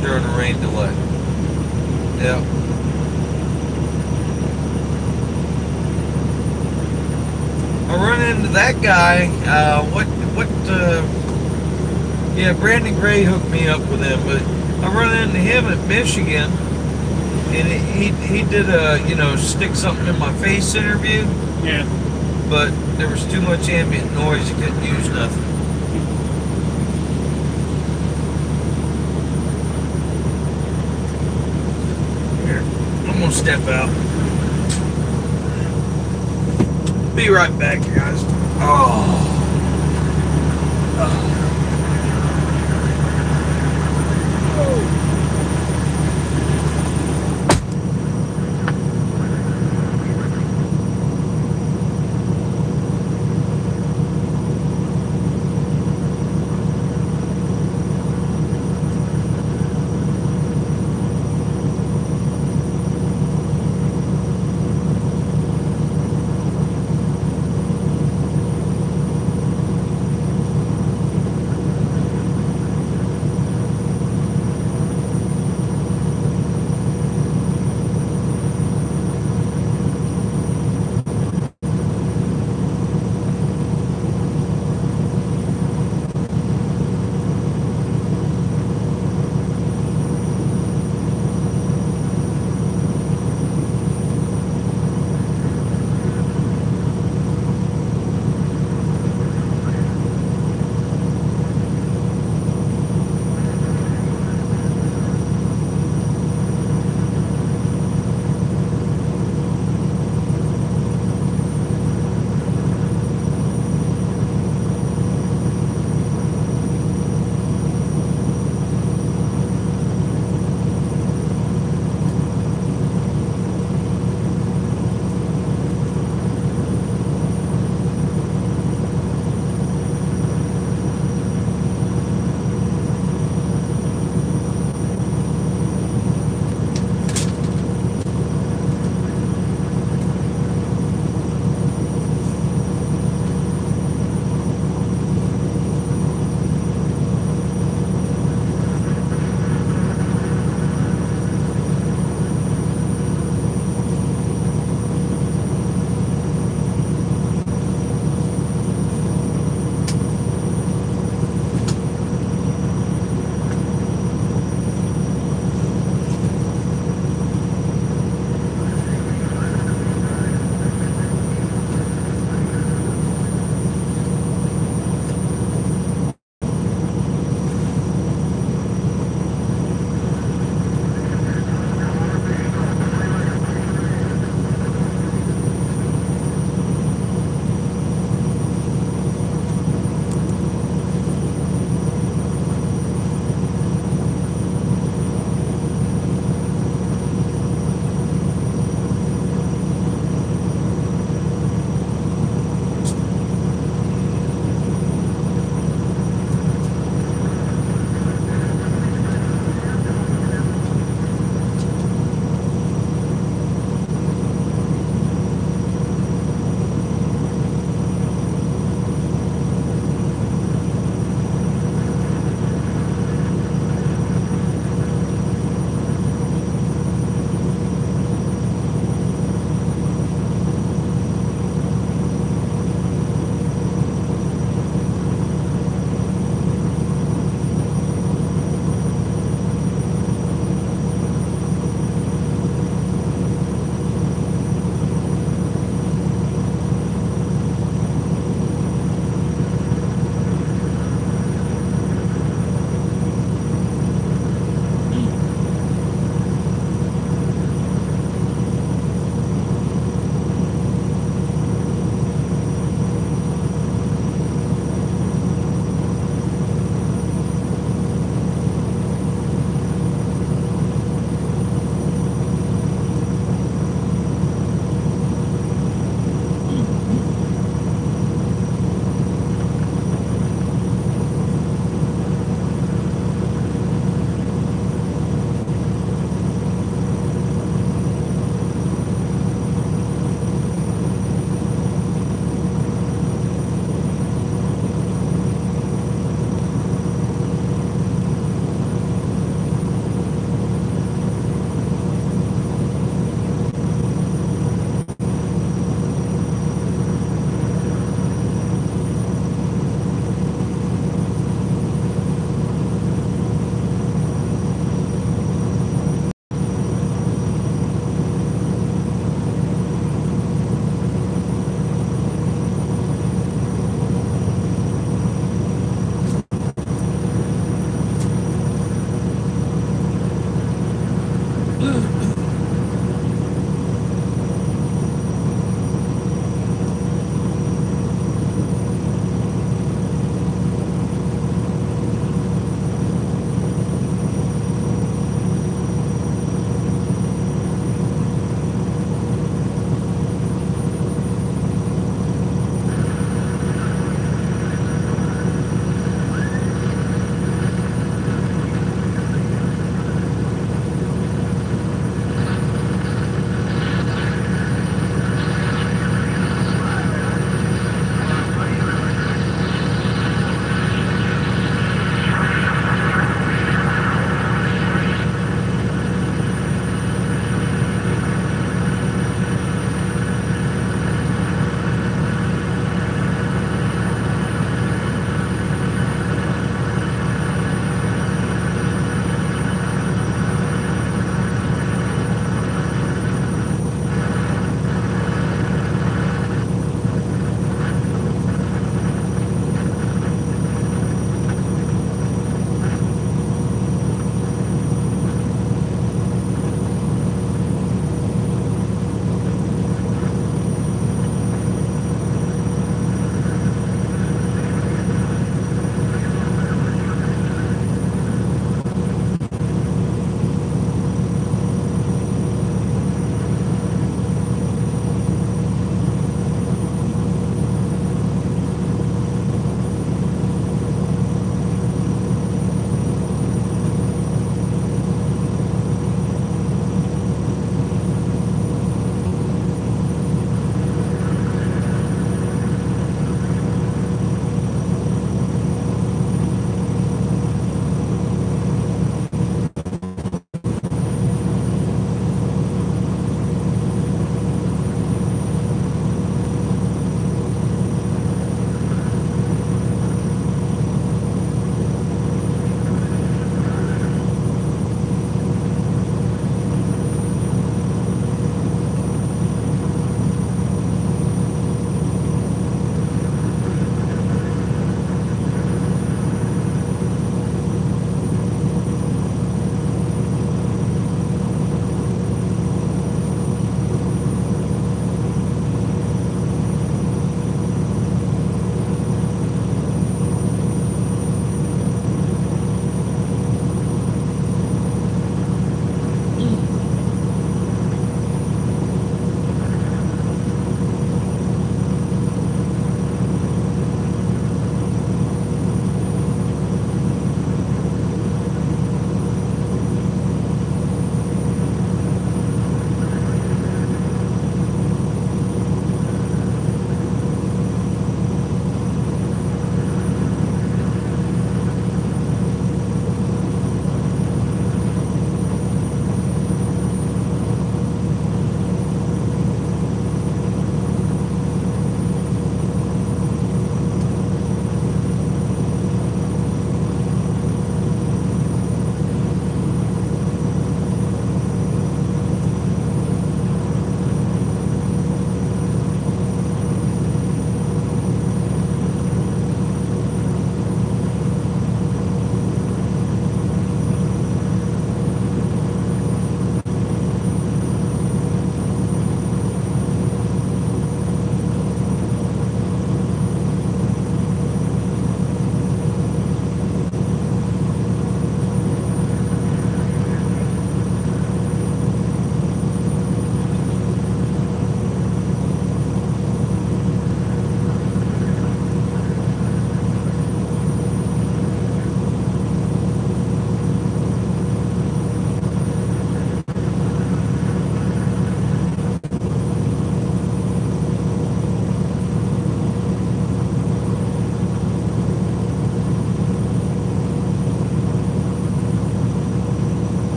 [SPEAKER 1] during the rain delay. Yeah. I run into that guy. Yeah, Brandon Gray hooked me up with him, but I run into him at Michigan, and he did a stick something in my face interview.
[SPEAKER 2] Yeah.
[SPEAKER 1] But there was too much ambient noise, you couldn't use nothing. Here, I'm gonna step out. Be right back, guys. Oh.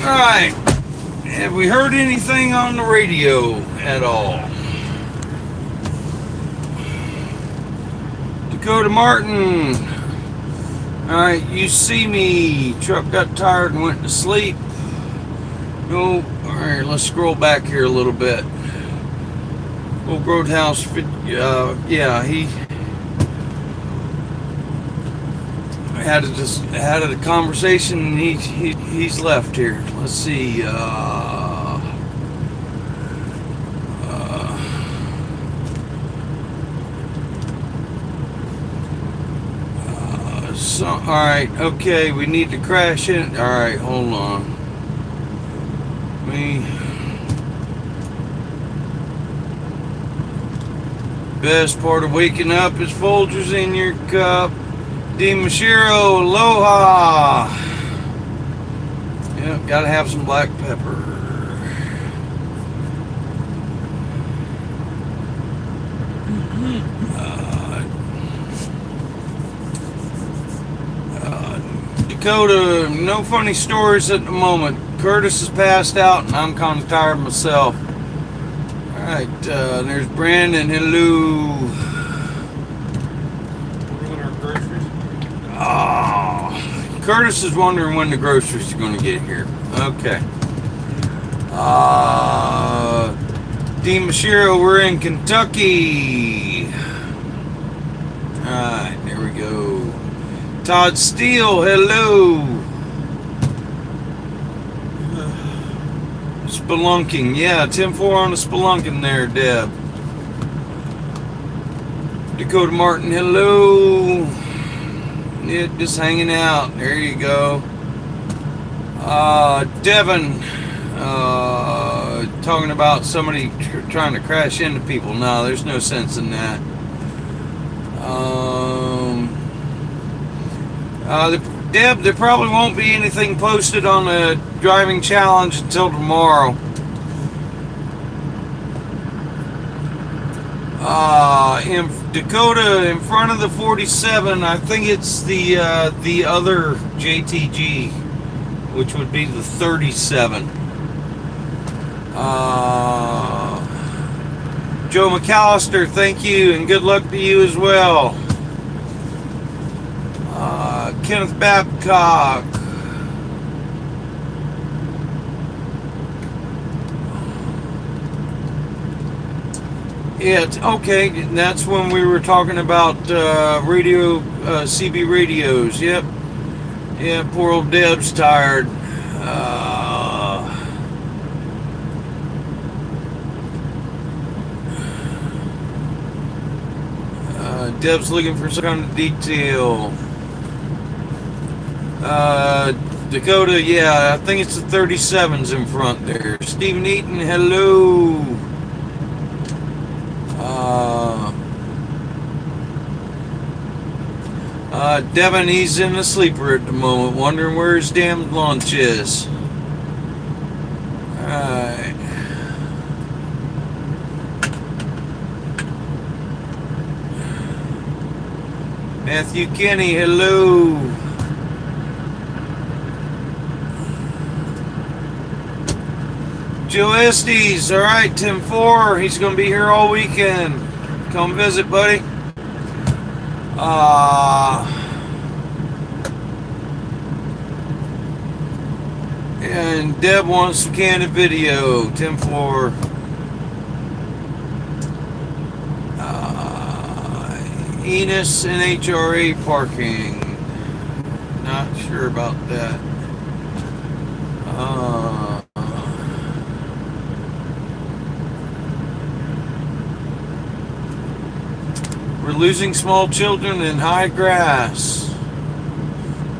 [SPEAKER 1] Alright. Have we heard anything on the radio at all? Dakota Martin. Alright, you see me. Truck got tired and went to sleep. No. Alright, let's scroll back here a little bit. Old Roadhouse, yeah, he had a conversation and he's left here. Let's see. So, all right, okay, we need to crash in. All right, hold on. Best part of waking up is Folgers in your cup. DiMachiro, aloha. Yep, gotta have some black pepper. Dakota, no funny stories at the moment. Curtis is passed out and I'm kind of tired myself. Alright, there's Brandon, hello. Oh, Curtis is wondering when the groceries are going to get here. Okay. DiMachiro, we're in Kentucky. Alright, there we go. Todd Steele, hello. Spelunking, yeah, 10-4 on the spelunking there, Deb. Dakota Martin, hello. Yeah, just hanging out. There you go. Devin, talking about somebody trying to crash into people. No, there's no sense in that. Deb, there probably won't be anything posted on the driving challenge until tomorrow. In Dakota, in front of the 47, I think it's the other JTG, which would be the 37. Joe McAllister, thank you, and good luck to you as well. Kenneth Babcock. Yeah, okay, that's when we were talking about radio, CB radios. Yep. Yeah, poor old Deb's tired. Deb's looking for some kind of detail. Dakota, yeah, I think it's the 37s in front there. Stephen Eaton, hello. Devin, he's in the sleeper at the moment, wondering where his damn lunch is. Alright. Matthew Kenny, hello. Joe Estes, alright, 10-4, he's going to be here all weekend. Come visit, buddy. And Deb wants some candid video, 10-4. Enos and HRA parking. Not sure about that. We're losing small children in high grass.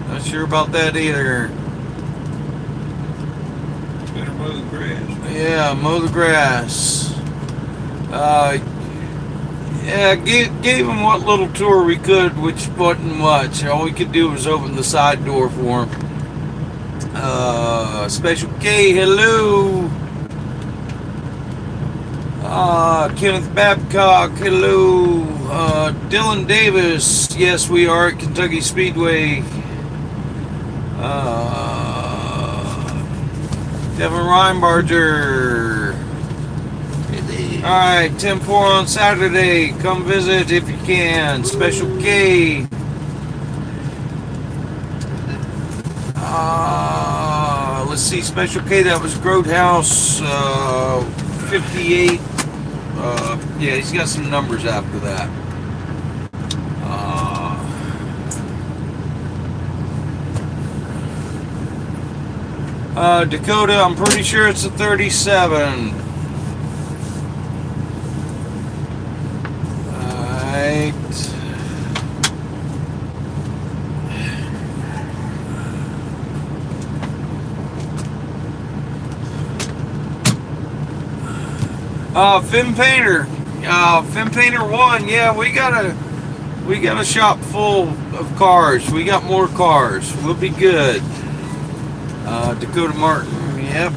[SPEAKER 1] Not sure about that either.
[SPEAKER 3] Better mow the grass.
[SPEAKER 1] Yeah, mow the grass. Yeah, gave him what little tour we could, which wasn't much. All we could do was open the side door for him. Special K, hello. Kenneth Babcock, hello. Dylan Davis, yes, we are at Kentucky Speedway. Devin Reinbarger. Alright, 10-4 on Saturday. Come visit if you can. Special K. Let's see, Special K, that was Groat House 58. Yeah, he's got some numbers after that. Dakota, I'm pretty sure it's a 37. Alright. Finn Painter. Finn Painter 1. Yeah, we got a shop full of cars. We got more cars. We'll be good. Dakota Martin, yep.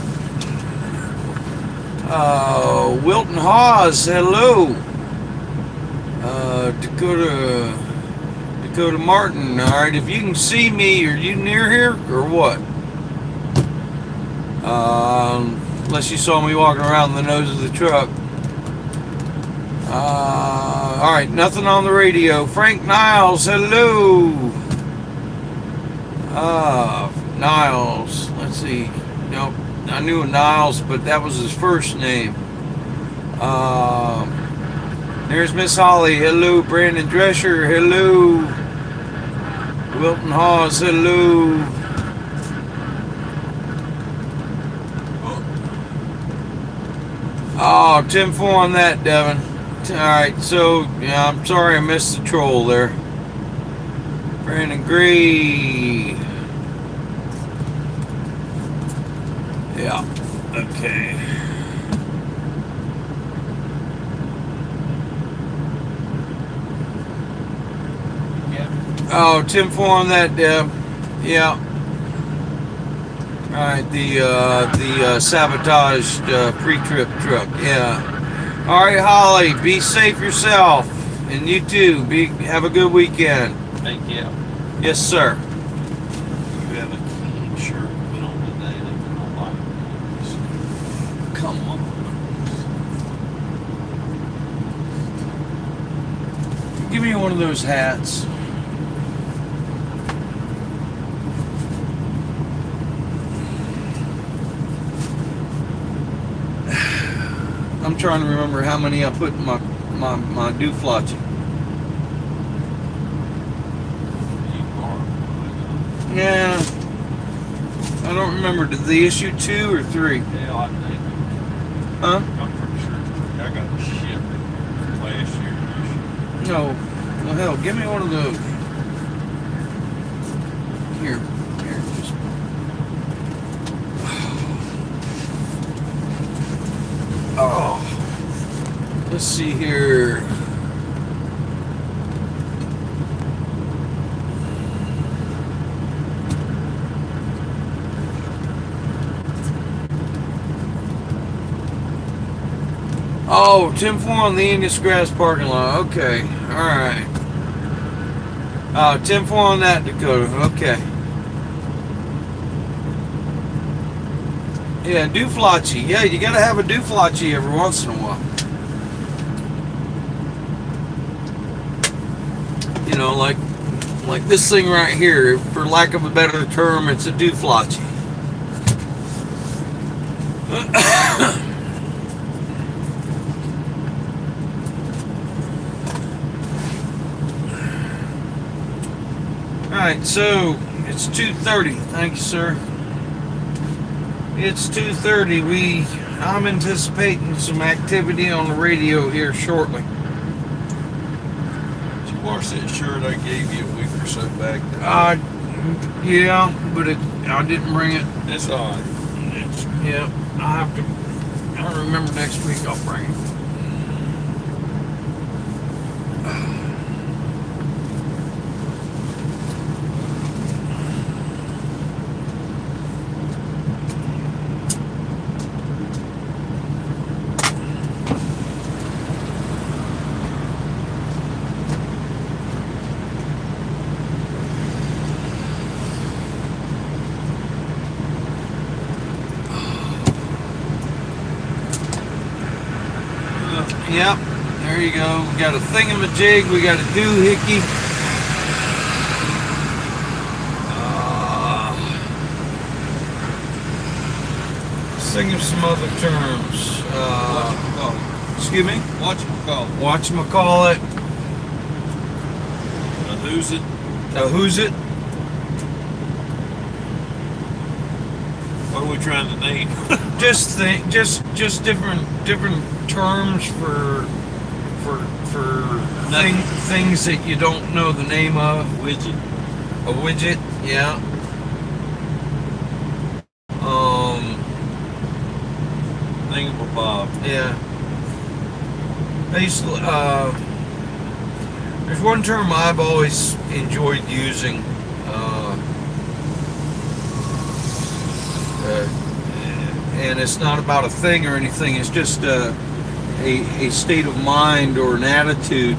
[SPEAKER 1] Wilton Hawes, hello. Dakota Martin, alright, if you can see me, are you near here, or what? Unless you saw me walking around the nose of the truck. Alright, nothing on the radio. Frank Niles, hello. Niles, let's see. Nope, I knew a Niles, but that was his first name. There's Miss Holly, hello. Brandon Drescher, hello. Wilton Hawes, hello. Oh, 10-4 on that, Devin. Alright, so, yeah, I'm sorry I missed the troll there. Brandon Gray. Yeah, okay. Oh, 10-4 on that, Deb. Yeah. Alright, the sabotaged pre-trip truck. Yeah. Alright, Holly, be safe yourself. And you too. Have a good weekend.
[SPEAKER 3] Thank you.
[SPEAKER 1] Yes, sir.
[SPEAKER 3] You have a clean shirt put on today that you don't like.
[SPEAKER 1] Come on. Give me one of those hats. I'm trying to remember how many I put in my dooflotchy. Yeah, I don't remember. Did they issue 2 or 3?
[SPEAKER 3] Yeah, I think.
[SPEAKER 1] Huh?
[SPEAKER 3] I'm pretty sure. I got a ship last year.
[SPEAKER 1] No. Well, hell, give me one of those. Here, just. Oh. Let's see here. Oh, 10-4 on the Indian Grass parking lot. Okay, alright. 10-4 on that, Dakota. Okay. Yeah, dooflotchy. Yeah, you gotta have a dooflotchy every once in a while. You know, like this thing right here, for lack of a better term, it's a dooflotchy. Alright, so it's 2:30. Thank you, sir. It's 2:30. I'm anticipating some activity on the radio here shortly.
[SPEAKER 3] Did you wash that shirt I gave you a week or so back?
[SPEAKER 1] Yeah, but I didn't bring it.
[SPEAKER 3] It's on.
[SPEAKER 1] Yeah, I'll remember next week I'll bring it. Yep. There you go. We got a thingamajig. We got a doohickey. Think of some other terms. Excuse me?
[SPEAKER 3] Whatchamacallit.
[SPEAKER 1] Whatchamacallit.
[SPEAKER 3] Who's it?
[SPEAKER 1] Who's it?
[SPEAKER 3] What are we trying to name?
[SPEAKER 1] just different terms for things that you don't know the name of.
[SPEAKER 3] Widget.
[SPEAKER 1] A widget, yeah.
[SPEAKER 3] Bob.
[SPEAKER 1] Yeah. I used to, there's one term I've always enjoyed using, and it's not about a thing or anything, it's just a state of mind or an attitude.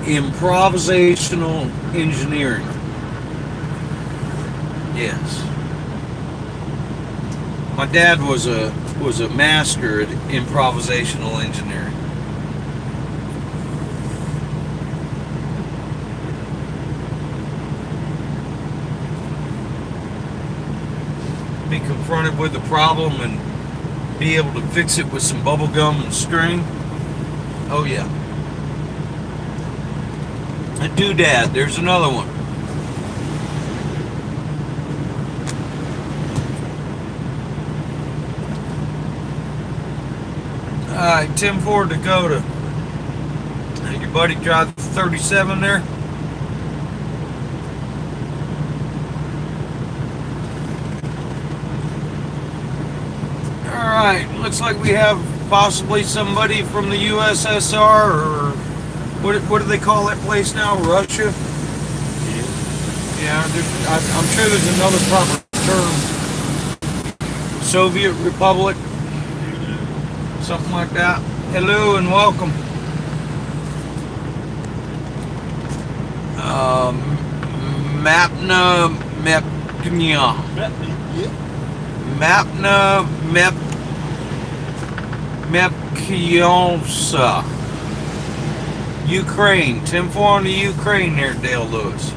[SPEAKER 1] Improvisational engineering. Yes. My dad was a master at improvisational engineering. Be confronted with a problem and be able to fix it with some bubble gum and string. Oh yeah. A doodad, there's another one. Alright, 10-4 Dakota. And your buddy drive 37 there? Alright, looks like we have possibly somebody from the USSR, or what do they call that place now? Russia? Yeah, I'm sure there's another proper term. Soviet Republic? Something like that. Hello and welcome. Mapna Mepknya. Mapna Mepkyonsa. Ukraine. 10-4 on the Ukraine there, Dale Lewis.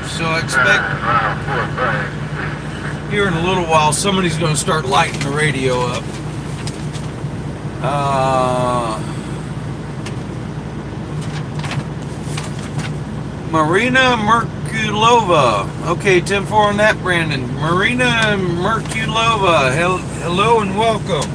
[SPEAKER 1] So I expect here in a little while somebody's going to start lighting the radio up. Marina Merkulova. Okay, 10-4 on that, Brandon. Marina Merkulova. Hello and welcome.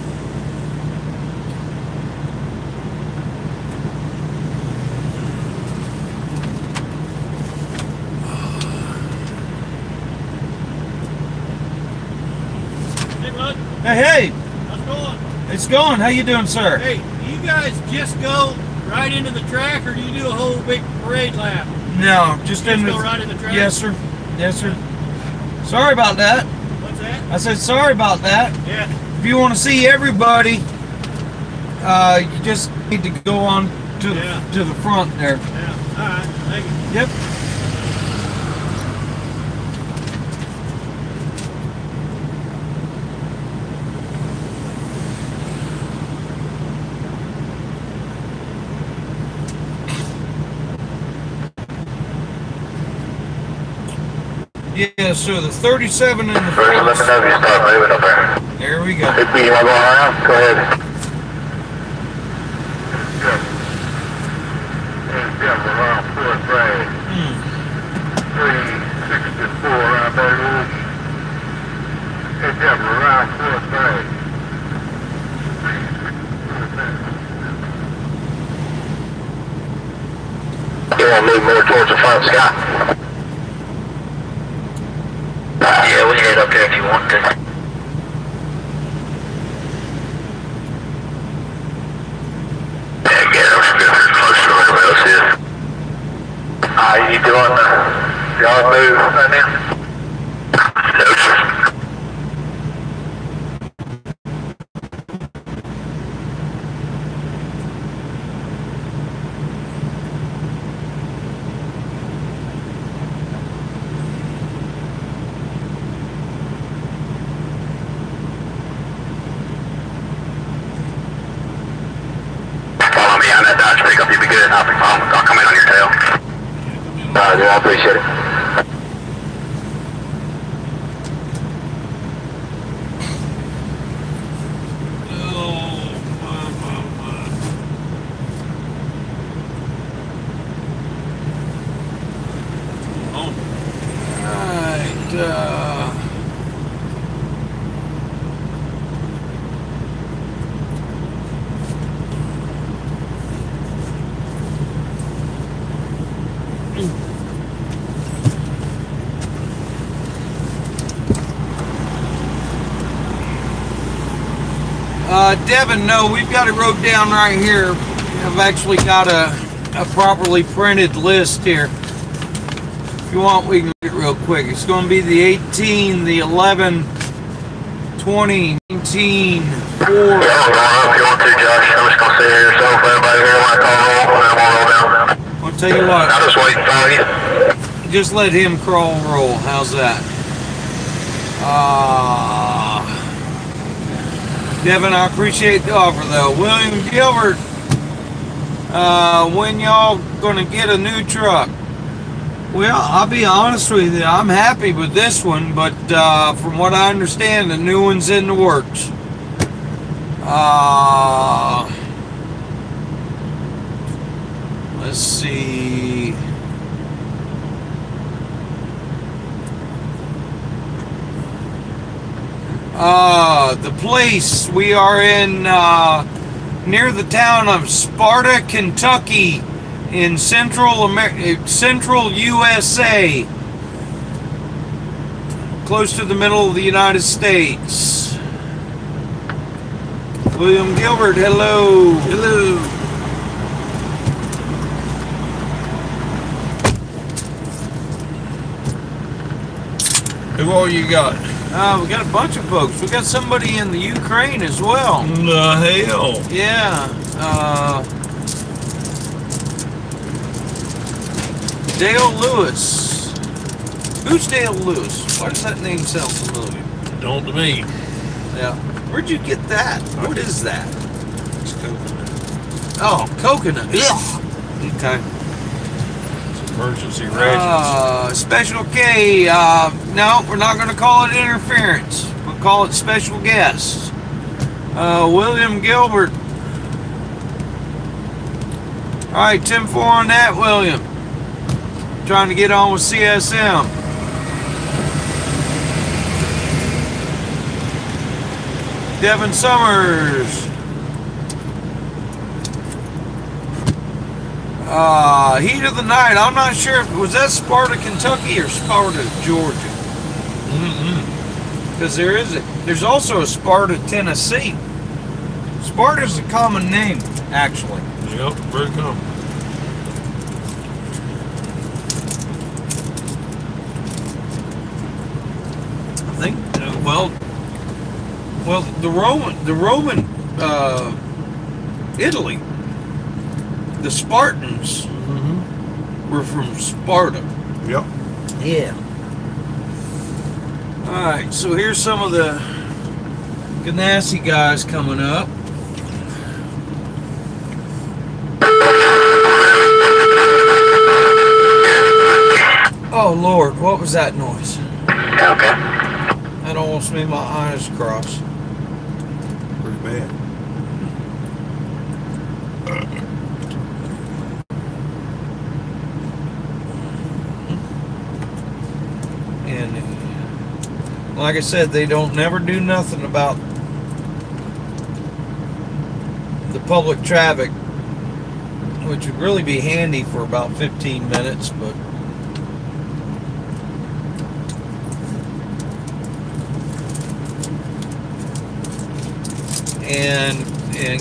[SPEAKER 1] Hey,
[SPEAKER 5] how's it going?
[SPEAKER 1] It's going. How you doing, sir?
[SPEAKER 5] Hey, do you guys just go right into the track, or do you do a whole big parade lap?
[SPEAKER 1] No, just
[SPEAKER 5] go right in the track?
[SPEAKER 1] Yes, sir. Yes, sir. Sorry about that.
[SPEAKER 5] What's that?
[SPEAKER 1] I said sorry about that.
[SPEAKER 5] Yeah.
[SPEAKER 1] If you want to see everybody, you just need to go on to the front there.
[SPEAKER 5] Yeah. All right. Thank you.
[SPEAKER 1] Yep. Yeah, so the 37 and the 40.
[SPEAKER 4] Let me know if you start moving up there.
[SPEAKER 1] There we go.
[SPEAKER 4] If you want to go around, go ahead. Yeah, around 4th grade. 364 around there. Yeah, around 4th grade. You want to move more towards the front, Scott? Yeah, we can head up there if you want to. Yeah, get up close to where else is. You doing y'all move right now? No, sir. I'll come in on your tail. Dude, I appreciate it.
[SPEAKER 1] Devin, no, we've got it wrote down right here. I've actually got a properly printed list here. If you want, we can get it real quick. It's going to be the 18, the 11, 20, 19, 4.
[SPEAKER 4] Yeah, if you want to, Josh. I'm just going to sit here yourself. Everybody here when I call roll, and then we'll roll down.
[SPEAKER 1] I'll tell you what.
[SPEAKER 4] I'll just wait and follow you.
[SPEAKER 1] Just let him crawl and roll. How's that? Devin, I appreciate the offer though. William Gilbert, when y'all gonna get a new truck? Well, I'll be honest with you, I'm happy with this one, but from what I understand, the new one's in the works. Let's see. The place, we are in near the town of Sparta, Kentucky, in central USA, close to the middle of the United States. William Gilbert, hello. Hello. Who all you got? We got a bunch of folks. We got somebody in the Ukraine as well.
[SPEAKER 3] The hell?
[SPEAKER 1] Yeah. Dale Lewis. Who's Dale Lewis? Why does that name sound familiar?
[SPEAKER 3] Don't to me.
[SPEAKER 1] Yeah. Where'd you get that? What is that?
[SPEAKER 3] It's coconut.
[SPEAKER 1] Oh, coconut. Ugh. Okay.
[SPEAKER 3] Emergency rations.
[SPEAKER 1] Special K. No, we're not going to call it interference. We'll call it special guest. William Gilbert. All right, 10-4 on that, William. Trying to get on with CSM. Devin Summers. Heat of the night. I'm not sure if was that Sparta, Kentucky or Sparta, Georgia. Because there's also a Sparta, Tennessee. Sparta's a common name, actually.
[SPEAKER 3] Yep, very common.
[SPEAKER 1] I think. Well, the Roman, Italy. The Spartans were from Sparta.
[SPEAKER 3] Yep.
[SPEAKER 1] Yeah. Alright, so here's some of the Ganassi guys coming up. Oh Lord, what was that noise?
[SPEAKER 4] Yeah, okay.
[SPEAKER 1] That almost made my eyes cross.
[SPEAKER 3] Pretty bad.
[SPEAKER 1] And like I said, they don't never do nothing about the public traffic, which would really be handy for about 15 minutes, but and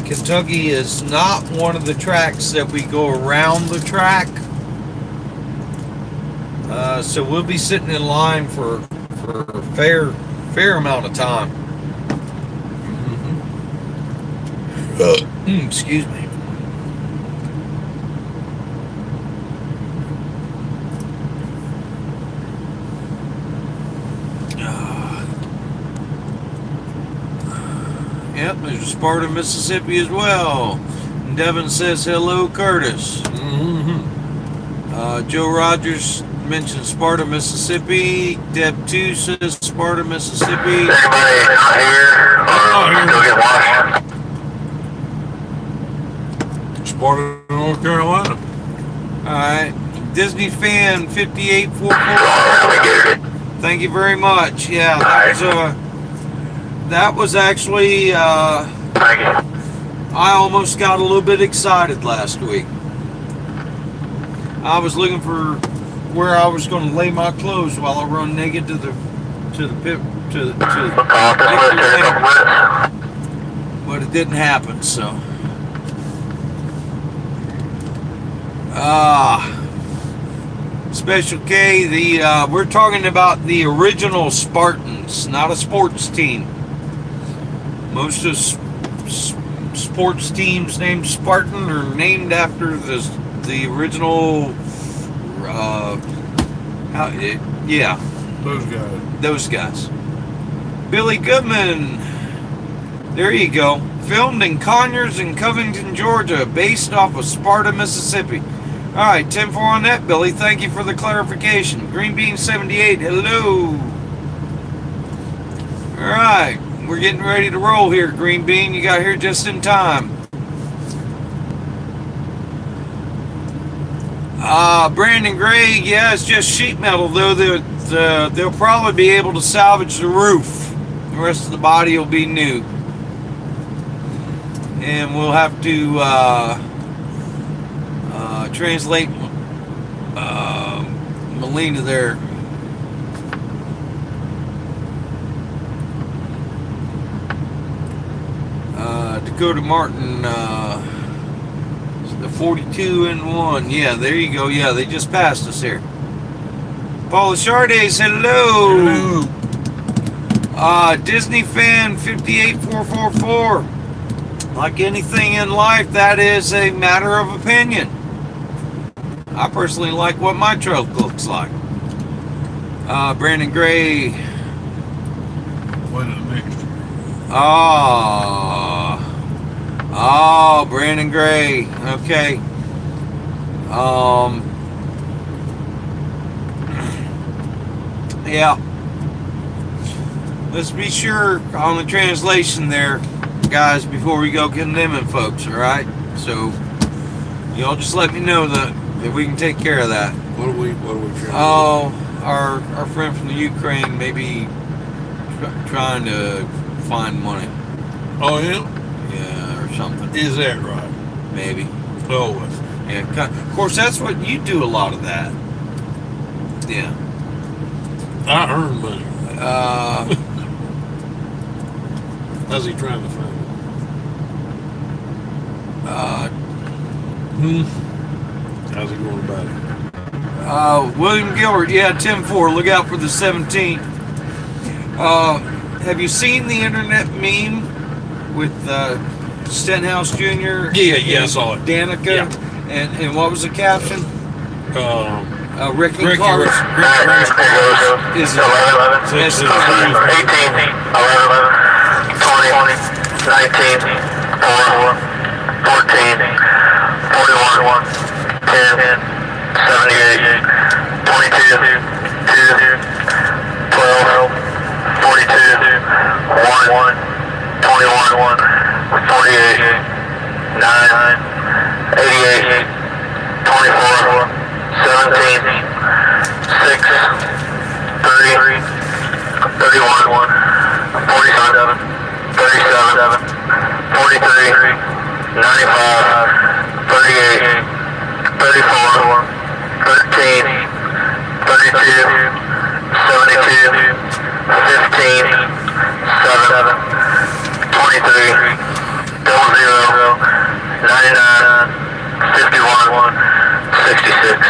[SPEAKER 1] Kentucky is not one of the tracks that we go around the track. So we'll be sitting in line for a fair amount of time. Excuse me. Yep, there's a Sparta, Mississippi as well. And Devin says hello, Curtis. Joe Rogers mentioned Sparta, Mississippi. Deb 2 says Sparta, Mississippi.
[SPEAKER 4] Anybody not here or still get washed?
[SPEAKER 3] Sparta, North Carolina.
[SPEAKER 1] Alright. Disney fan 5844. Thank you very much. Yeah, that was actually
[SPEAKER 4] Thank you.
[SPEAKER 1] I almost got a little bit excited last week. I was looking for where I was going to lay my clothes while I run naked to the pit but it didn't happen. So Special K, we're talking about the original Spartans, not a sports team. Most of sports teams named Spartan are named after the original. Yeah, those guys. Billy Goodman. There you go. Filmed in Conyers and Covington, Georgia, based off of Sparta, Mississippi. All right, 10-4 on that, Billy. Thank you for the clarification. Green Bean 78. Hello. All right. We're getting ready to roll here, Green Bean. You got here just in time. Brandon Gray, yeah, it's just sheet metal, though. They'll probably be able to salvage the roof. The rest of the body will be new. And we'll have to translate Melina there. Dakota Martin, the 42-1. Yeah, there you go. Yeah, they just passed us here. Paula Chardes, hello. Disney fan 58444. Like anything in life, that is a matter of opinion. I personally like what my truck looks like. Brandon Gray.
[SPEAKER 3] What a mixture.
[SPEAKER 1] Oh, Brandon Gray. Okay. Yeah. Let's be sure on the translation there, guys, before we go condemning folks, all right? So, y'all just let me know that we can take care of that.
[SPEAKER 3] What are we trying to do?
[SPEAKER 1] Oh, our friend from the Ukraine may be trying to find money.
[SPEAKER 3] Oh, him?
[SPEAKER 1] Yeah, or something.
[SPEAKER 3] Is that right?
[SPEAKER 1] Maybe.
[SPEAKER 3] Oh,
[SPEAKER 1] yeah. Of course, that's what you do. A lot of that. Yeah.
[SPEAKER 3] I earn money. How's he trying to find it? How's he going about it?
[SPEAKER 1] William Gilbert, yeah, 10-4. Look out for the 17th. Have you seen the internet meme with Stenhouse Jr.?
[SPEAKER 3] Yeah, I saw it.
[SPEAKER 1] Danica,
[SPEAKER 3] yeah.
[SPEAKER 1] And what was the caption? Ricky
[SPEAKER 3] Ricky
[SPEAKER 1] Carter.
[SPEAKER 4] Is 11, 18, 11, 20, 19, 4, 14, 41, 10, 78, 22, 2, 12, 42, 1, 21, 48, 9, 88, 24, 17, 6, 30, 31, 47, 37, 43, 95, 38, 34, 13, 32, 72, 15, 7, 23, 00, 99, 51, 66.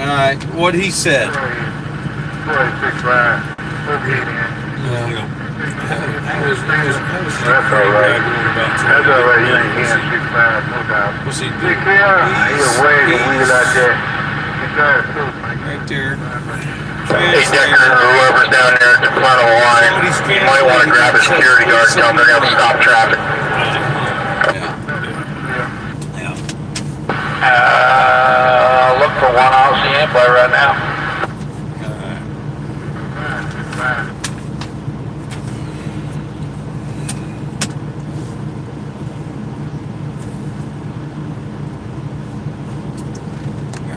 [SPEAKER 1] Alright, what he said.
[SPEAKER 4] 46, right.
[SPEAKER 3] Yeah.
[SPEAKER 4] That's all right. That's all right. You ain't getting 65, no doubt.
[SPEAKER 3] What's he doing?
[SPEAKER 4] Either way, you leave it out there.
[SPEAKER 1] Right there.
[SPEAKER 4] Hey, Decker, whoever's down there at the front of the line, you might want to grab a security guard and tell them they're going to stop traffic.
[SPEAKER 1] Yeah.
[SPEAKER 4] Look for one RCM play right now.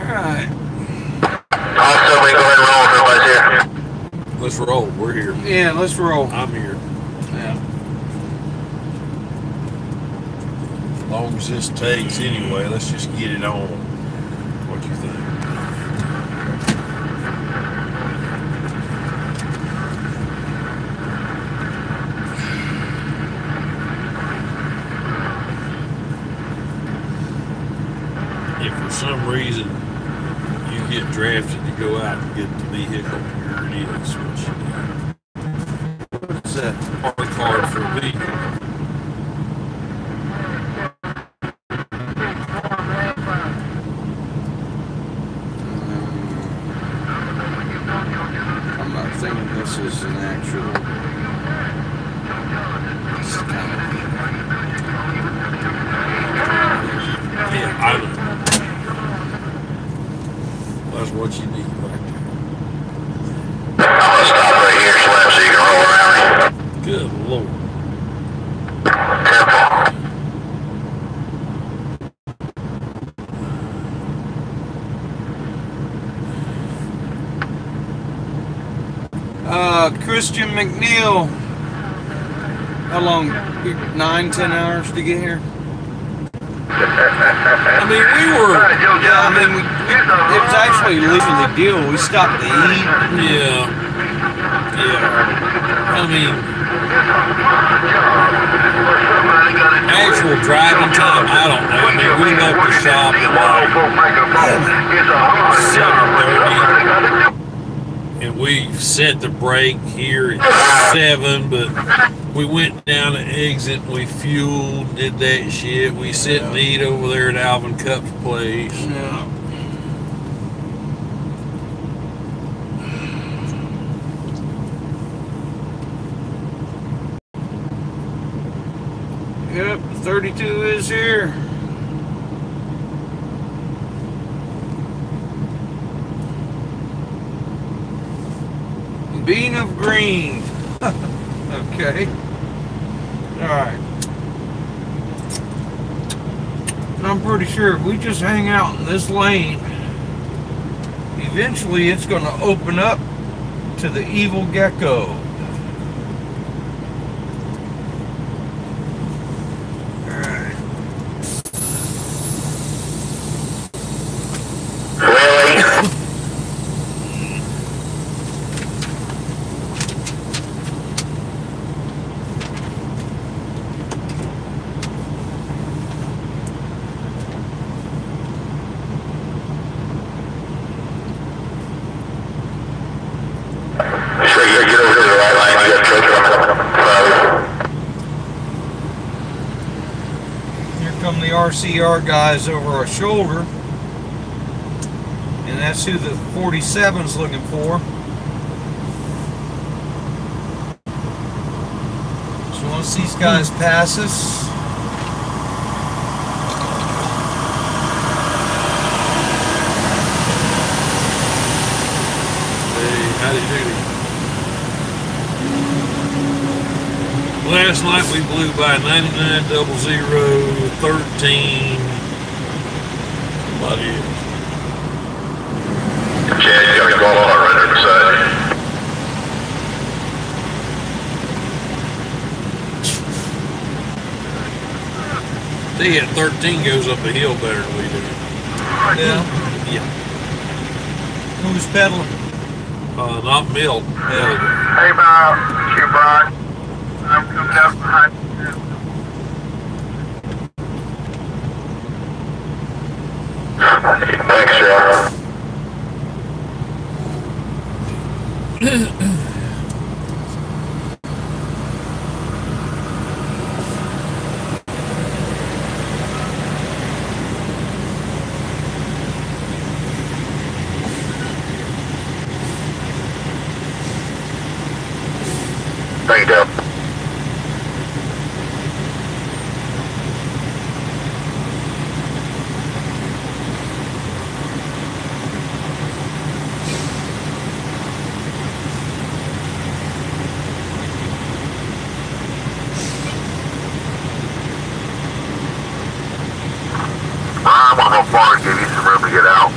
[SPEAKER 1] Alright.
[SPEAKER 4] Also, we go ahead and roll if everybody's here.
[SPEAKER 3] Let's roll. We're here.
[SPEAKER 1] Yeah, let's roll.
[SPEAKER 3] I'm here.
[SPEAKER 1] Yeah.
[SPEAKER 3] As long as this takes anyway, let's just get it on. What do you think? If for some reason you get drafted to go out and get the vehicle, here it is.
[SPEAKER 1] What's that?
[SPEAKER 3] Park card for a vehicle.
[SPEAKER 1] I'm not thinking this is an actual. It's kind
[SPEAKER 3] Yeah, I know. That's what you need right
[SPEAKER 4] I'm gonna stop right here, Slim, so you can roll around me.
[SPEAKER 3] there. Good Lord.
[SPEAKER 4] Careful.
[SPEAKER 1] Christian McNeil. How long? 9-10 hours to get here?
[SPEAKER 3] I mean, we were.
[SPEAKER 1] Yeah, I mean, it was actually leaving the deal. We stopped to eat.
[SPEAKER 3] Yeah. Yeah. I mean, actual driving time, I don't know. I mean, we left the shop at like 7:30. And we set the brake here at 7, but we went down the exit, we fueled, did that shit. We sit and eat over there at Alvin Cup's place.
[SPEAKER 1] Yeah. Yep, 32 is here. Bean of green. Okay. Alright. I'm pretty sure if we just hang out in this lane, eventually it's going to open up to the evil gecko. Alright.
[SPEAKER 4] Really? Sure, you get over to the right line, you got a truck coming.
[SPEAKER 1] Here come the RCR guys over our shoulder. And that's who the 47's looking for. So once these guys pass us,
[SPEAKER 3] Hey, howdy doody. Last night we blew by 990013. Somebody else.
[SPEAKER 4] Chad, you got a golf cart right there beside you.
[SPEAKER 3] They at 13 goes up a hill better than we do.
[SPEAKER 1] yeah,
[SPEAKER 3] Yeah.
[SPEAKER 1] who's pedaling?
[SPEAKER 3] Not Milt.
[SPEAKER 4] Hey, Bob. It's you, Brian. I'm coming up behind you. Thanks, Joe. Thank you, Joe. bar give you some room to get out.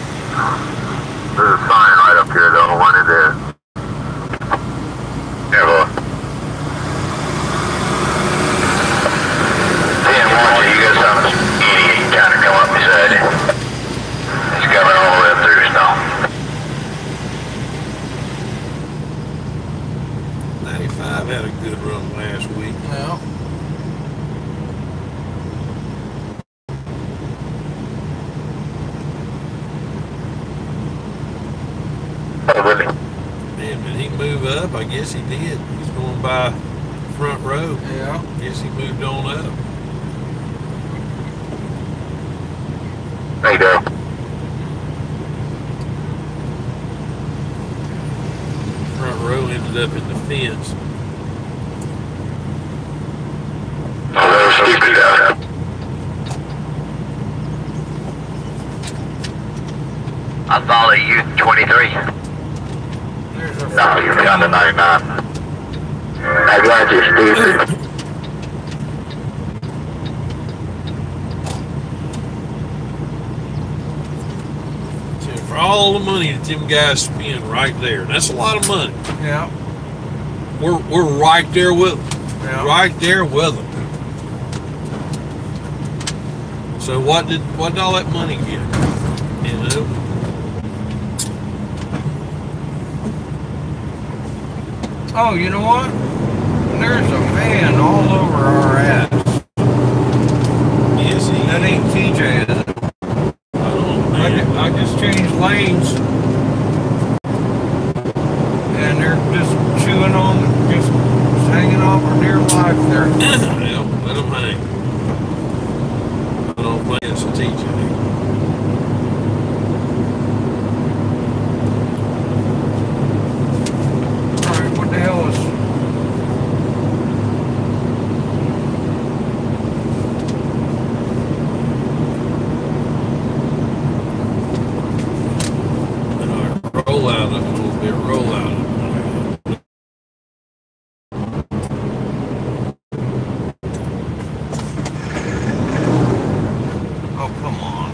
[SPEAKER 4] There's a sign right up here though, one in there. Yeah, boy. 10-1, you got some idiot trying to come up beside you. He's coming all the way up through snow.
[SPEAKER 3] 95 had a good run last week.
[SPEAKER 1] Yeah.
[SPEAKER 4] Oh, really?
[SPEAKER 3] Man, did he move up? I guess he did. He's going by front row.
[SPEAKER 1] Yeah.
[SPEAKER 3] Guess he moved on up.
[SPEAKER 4] There you go.
[SPEAKER 3] Front row ended up in the fence.
[SPEAKER 4] Oh, that was stupid down there. I follow you, 23.
[SPEAKER 1] There's a
[SPEAKER 4] No, you're down to 99. I got you, stupid.
[SPEAKER 3] So for all the money that them guys spend right there, and that's a lot of money.
[SPEAKER 1] Yeah.
[SPEAKER 3] We're right there with them.
[SPEAKER 1] Yeah.
[SPEAKER 3] Right there with them. So what did all that money get? You know?
[SPEAKER 1] Oh, you know what? There's a van all over our ass.
[SPEAKER 3] Yes, he
[SPEAKER 1] That ain't TJ, is it?
[SPEAKER 3] Oh, man.
[SPEAKER 1] I just changed lanes. And they're just chewing on, just hanging on for dear life there.
[SPEAKER 3] Well, let them hang. I don't think it's a TJ.
[SPEAKER 1] Alright, what the hell is...
[SPEAKER 3] Roll out of it a little bit, roll out of it.
[SPEAKER 1] Oh, come on.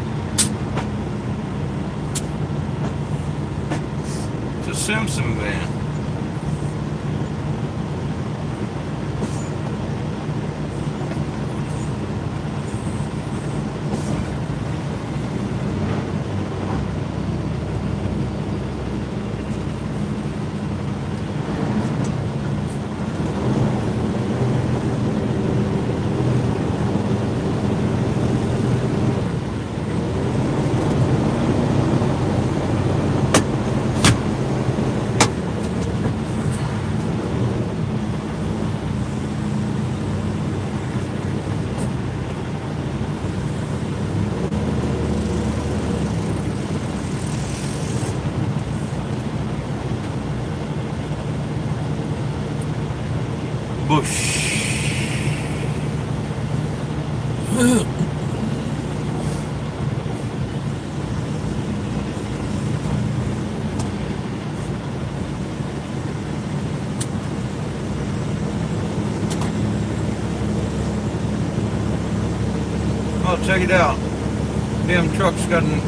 [SPEAKER 1] It's a Simpson van. Bush. Oh, check it out. Damn truck's got an,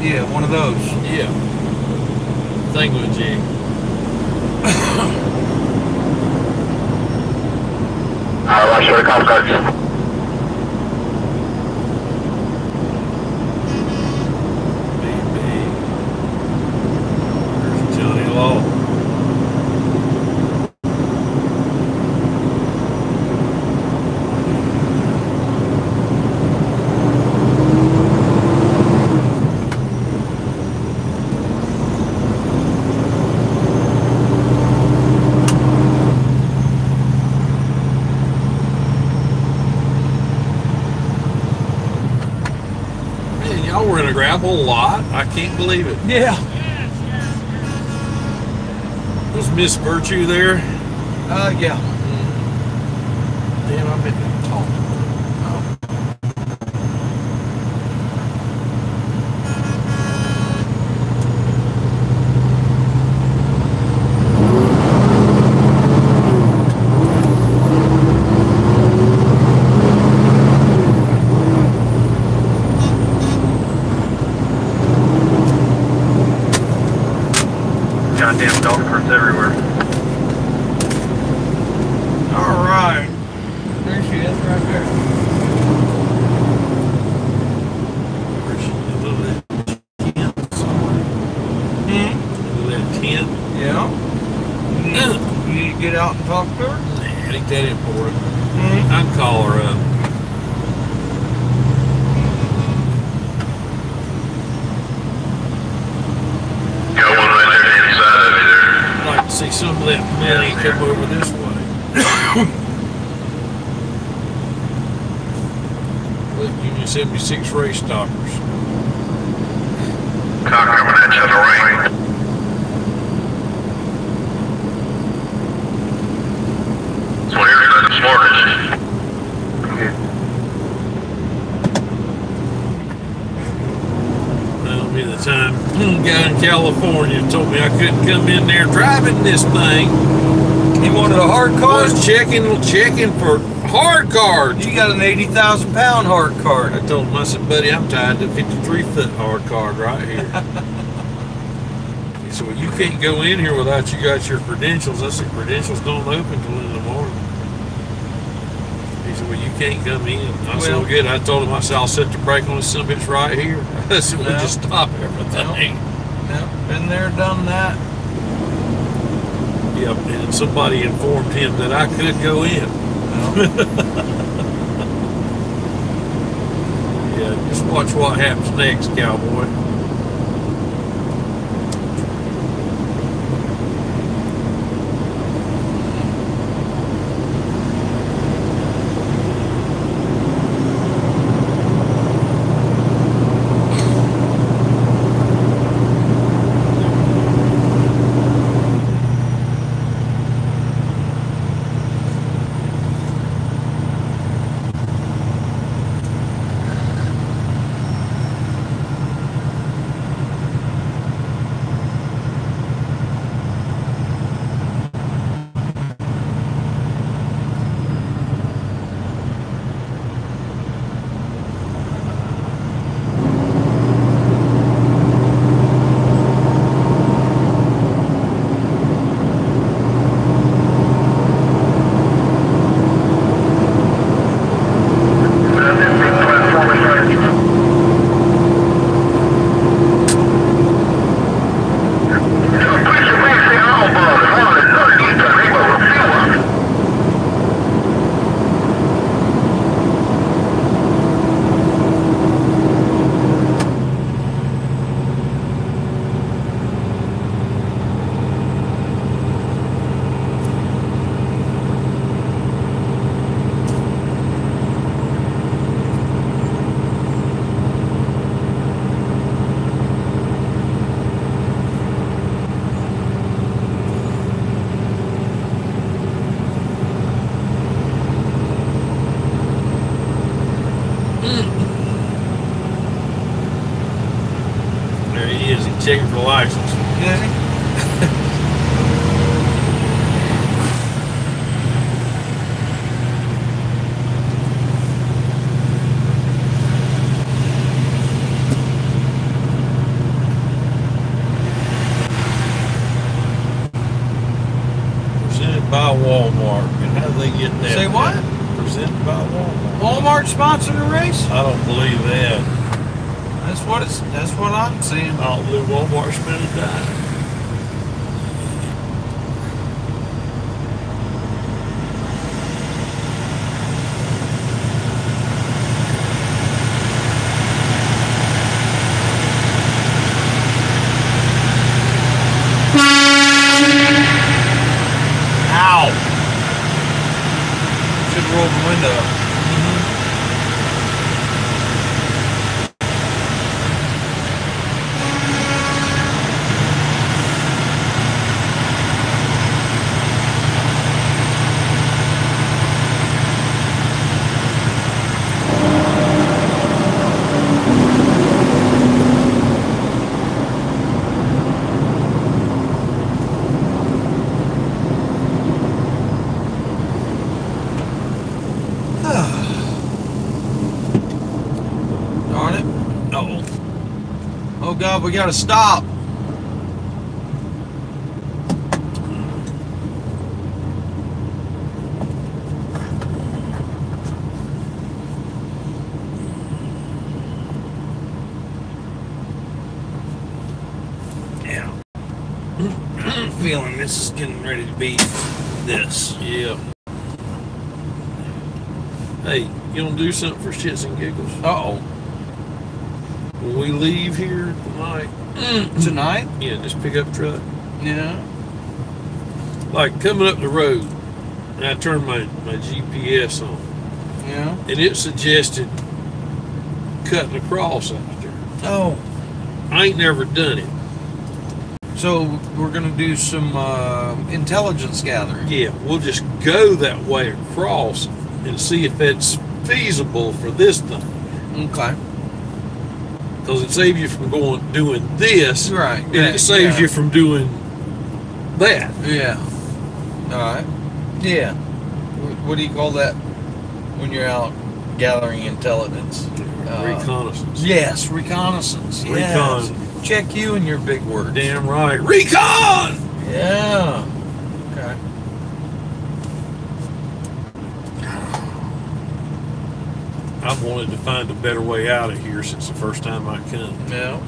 [SPEAKER 1] yeah, one of those.
[SPEAKER 3] Yeah. Thingamajig.
[SPEAKER 4] Watch your cop cards.
[SPEAKER 3] There's Johnny Law. Man, y'all were in a gravel lot. I can't believe it.
[SPEAKER 1] Yeah.
[SPEAKER 3] Was Miss Virtue there?
[SPEAKER 1] Yeah.
[SPEAKER 3] Damn, I been talking.
[SPEAKER 4] Goddamn dog carts everywhere.
[SPEAKER 1] All right. There she is, right there.
[SPEAKER 3] Where's she? A little of that tent somewhere. A little of that tent.
[SPEAKER 1] Yeah. You need to get out and talk to her?
[SPEAKER 3] Nah, it ain't that important. I can call her up.
[SPEAKER 4] Got one right there inside of me there.
[SPEAKER 3] I'd like to see some of that money come over this way. Look, Union 76 race stoppers.
[SPEAKER 4] Car coming at you in the rain. So here's the smartest.
[SPEAKER 3] That'll be the time. Guy in California told me I couldn't come in there driving this thing.
[SPEAKER 1] He wanted a hard card?
[SPEAKER 3] Was checking for hard cards.
[SPEAKER 1] You got an 80,000 pound hard card.
[SPEAKER 3] I told him, I said, buddy, I'm tied to a 53-foot hard card right here. He said, well, you can't go in here without you got your credentials. I said, credentials don't open till in the morning. He said, well, you can't come in. I said, well, good. I told him, I said, I'll set the brake on this sumbitch right here. I said, we'll just stop everything.
[SPEAKER 1] Yeah, been there, done that.
[SPEAKER 3] Yep, and somebody informed him that I could go in. Yeah, just watch what happens next, cowboy. Checking for license.
[SPEAKER 1] Is he?
[SPEAKER 3] Presented by Walmart. And how do they get that?
[SPEAKER 1] Say what?
[SPEAKER 3] Presented by Walmart.
[SPEAKER 1] Walmart sponsored a race?
[SPEAKER 3] I don't believe that.
[SPEAKER 1] That's what I'm seeing.
[SPEAKER 3] I don't believe Walmart spent a dime.
[SPEAKER 1] Ow! Should roll the window up.
[SPEAKER 3] Oh,
[SPEAKER 1] Oh God, we gotta stop. feeling this is getting ready to be this.
[SPEAKER 3] Yeah. Hey, you want to do something for shits and giggles?
[SPEAKER 1] Uh-oh.
[SPEAKER 3] When we leave here tonight,
[SPEAKER 1] Tonight?
[SPEAKER 3] yeah, just pick up truck.
[SPEAKER 1] Yeah.
[SPEAKER 3] Like coming up the road, and I turned my GPS on,
[SPEAKER 1] Yeah.
[SPEAKER 3] and it suggested cutting across out there.
[SPEAKER 1] Oh.
[SPEAKER 3] I ain't never done it.
[SPEAKER 1] So we're going to do some intelligence gathering.
[SPEAKER 3] Yeah, we'll just go that way across and see if it's feasible for this thing.
[SPEAKER 1] Okay.
[SPEAKER 3] Because it saves you from doing this,
[SPEAKER 1] Right.
[SPEAKER 3] and it saves you from doing that.
[SPEAKER 1] Yeah. All right. Yeah. What do you call that when you're out gathering intelligence?
[SPEAKER 3] Reconnaissance.
[SPEAKER 1] Yes, reconnaissance. Yes.
[SPEAKER 3] Recon.
[SPEAKER 1] Check you and your big words.
[SPEAKER 3] Damn right. Recon!
[SPEAKER 1] Yeah. Okay.
[SPEAKER 3] I've wanted to find a better way out of here since the first time I come.
[SPEAKER 1] Yeah.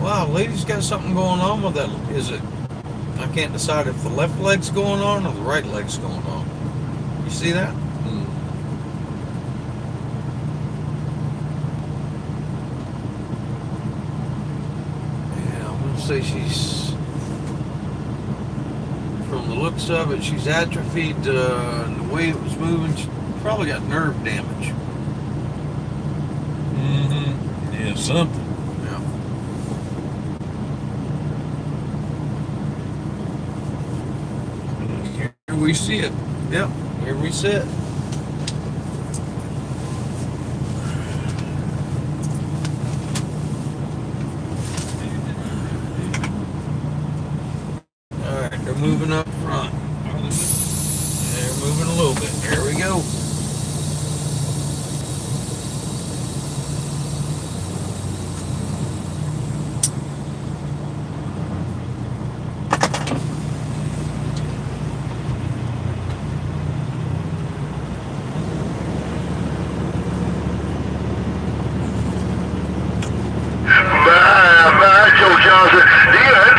[SPEAKER 1] Wow, lady's got something going on with that. Is it? I can't decide if the left leg's going on or the right leg's going on. You see that? Yeah, I'm gonna say she's, from the looks of it, she's atrophied. And the way it was moving, she probably got nerve damage.
[SPEAKER 3] Mm-hmm. Yeah, something.
[SPEAKER 1] Here we see it. Yep, here we sit. Alright, they're moving up front. They're moving a little bit. There we go.
[SPEAKER 4] Joe Johnson, you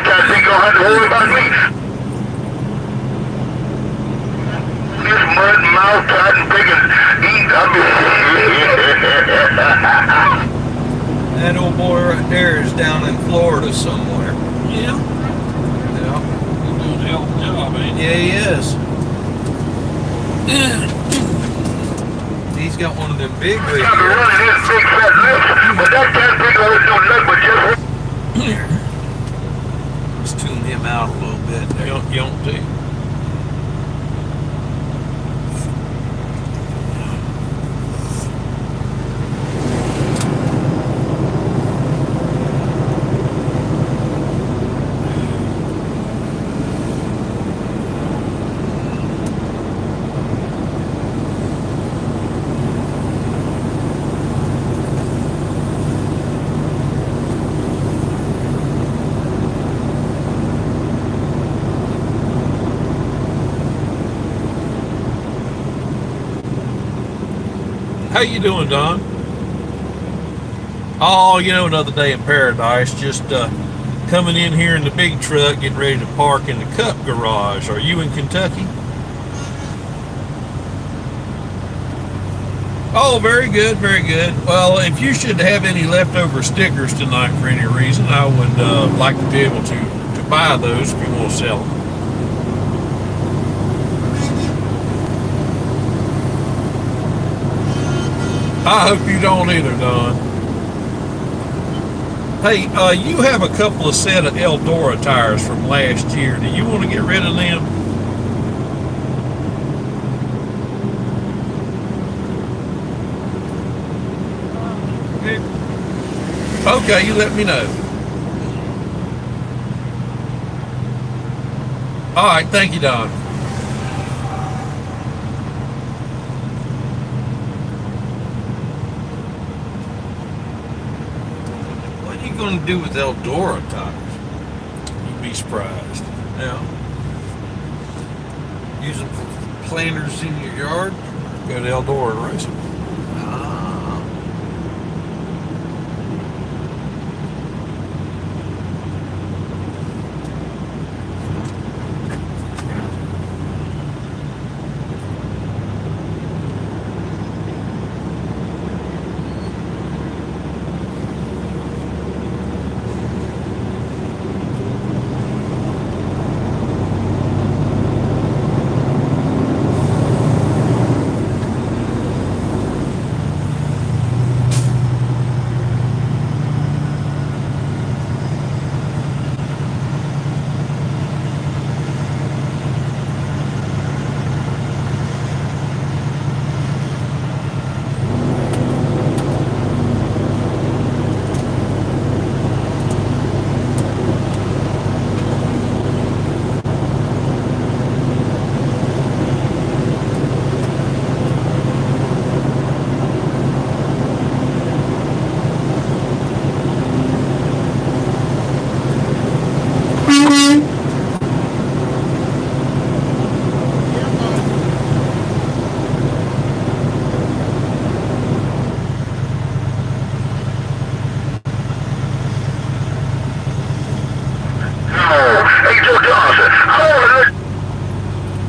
[SPEAKER 4] can't think you'll have to worry about me. This mud mouth tight and big and eat.
[SPEAKER 1] That old boy right there is down in Florida somewhere.
[SPEAKER 3] Yeah.
[SPEAKER 1] Yeah.
[SPEAKER 3] He's doing a hell of a job, ain't he?
[SPEAKER 1] Yeah, he is. He's got one of them big
[SPEAKER 4] Got me running his big fat lips, but that can't think of it do nothing but just.
[SPEAKER 1] Let's tune him out a little bit. There.
[SPEAKER 3] You don't do. How you doing, Don? Oh, you know, another day in paradise. Just coming in here in the big truck, getting ready to park in the Cup garage. Are you in Kentucky? Oh, very good, very good. Well, if you should have any leftover stickers tonight for any reason, I would like to be able to buy those if you want to sell them. I hope you don't either, Don. Hey, you have a couple of set of Eldora tires from last year. Do you want to get rid of them? Okay, you let me know. All right, thank you, Don.
[SPEAKER 1] What are you going to do with Eldora tires?
[SPEAKER 3] You'd be surprised.
[SPEAKER 1] Yeah. Use them for planters in your yard?
[SPEAKER 3] Go to Eldora and race them.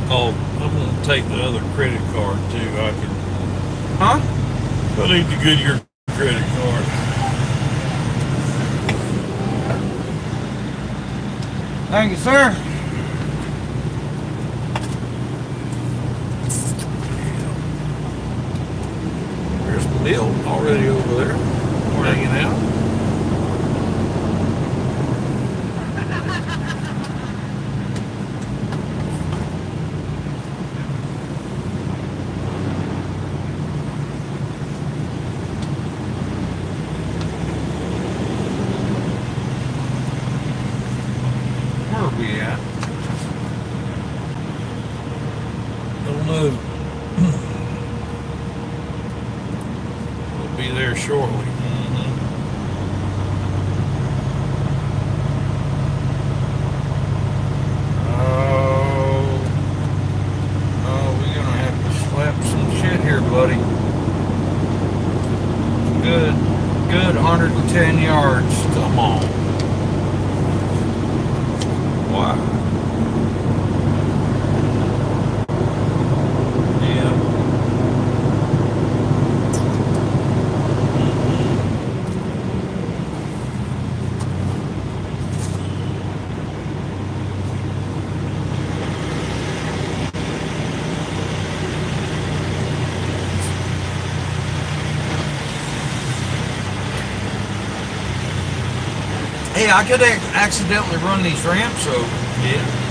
[SPEAKER 3] Oh, I'm going to take the other credit card too. I can.
[SPEAKER 1] Huh?
[SPEAKER 3] I need to get your credit card.
[SPEAKER 1] Thank you, sir.
[SPEAKER 3] There's Bill already over there, hanging out.
[SPEAKER 1] Where are we at?
[SPEAKER 3] Don't know. We'll be there shortly.
[SPEAKER 1] Oh, we're gonna have to slap some shit here, buddy. Good 110 yards.
[SPEAKER 3] Come on. Wow.
[SPEAKER 1] Yeah. Hey, I could accidentally run these ramps over.
[SPEAKER 3] Yeah.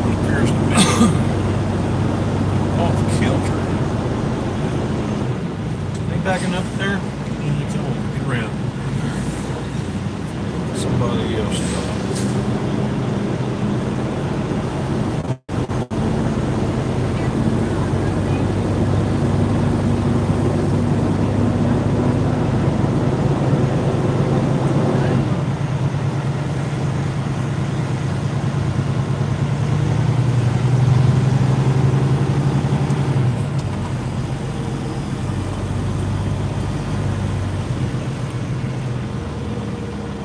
[SPEAKER 3] Appears to be off kilter.
[SPEAKER 1] They backing up there?
[SPEAKER 3] Come on, get around. Somebody else stopped.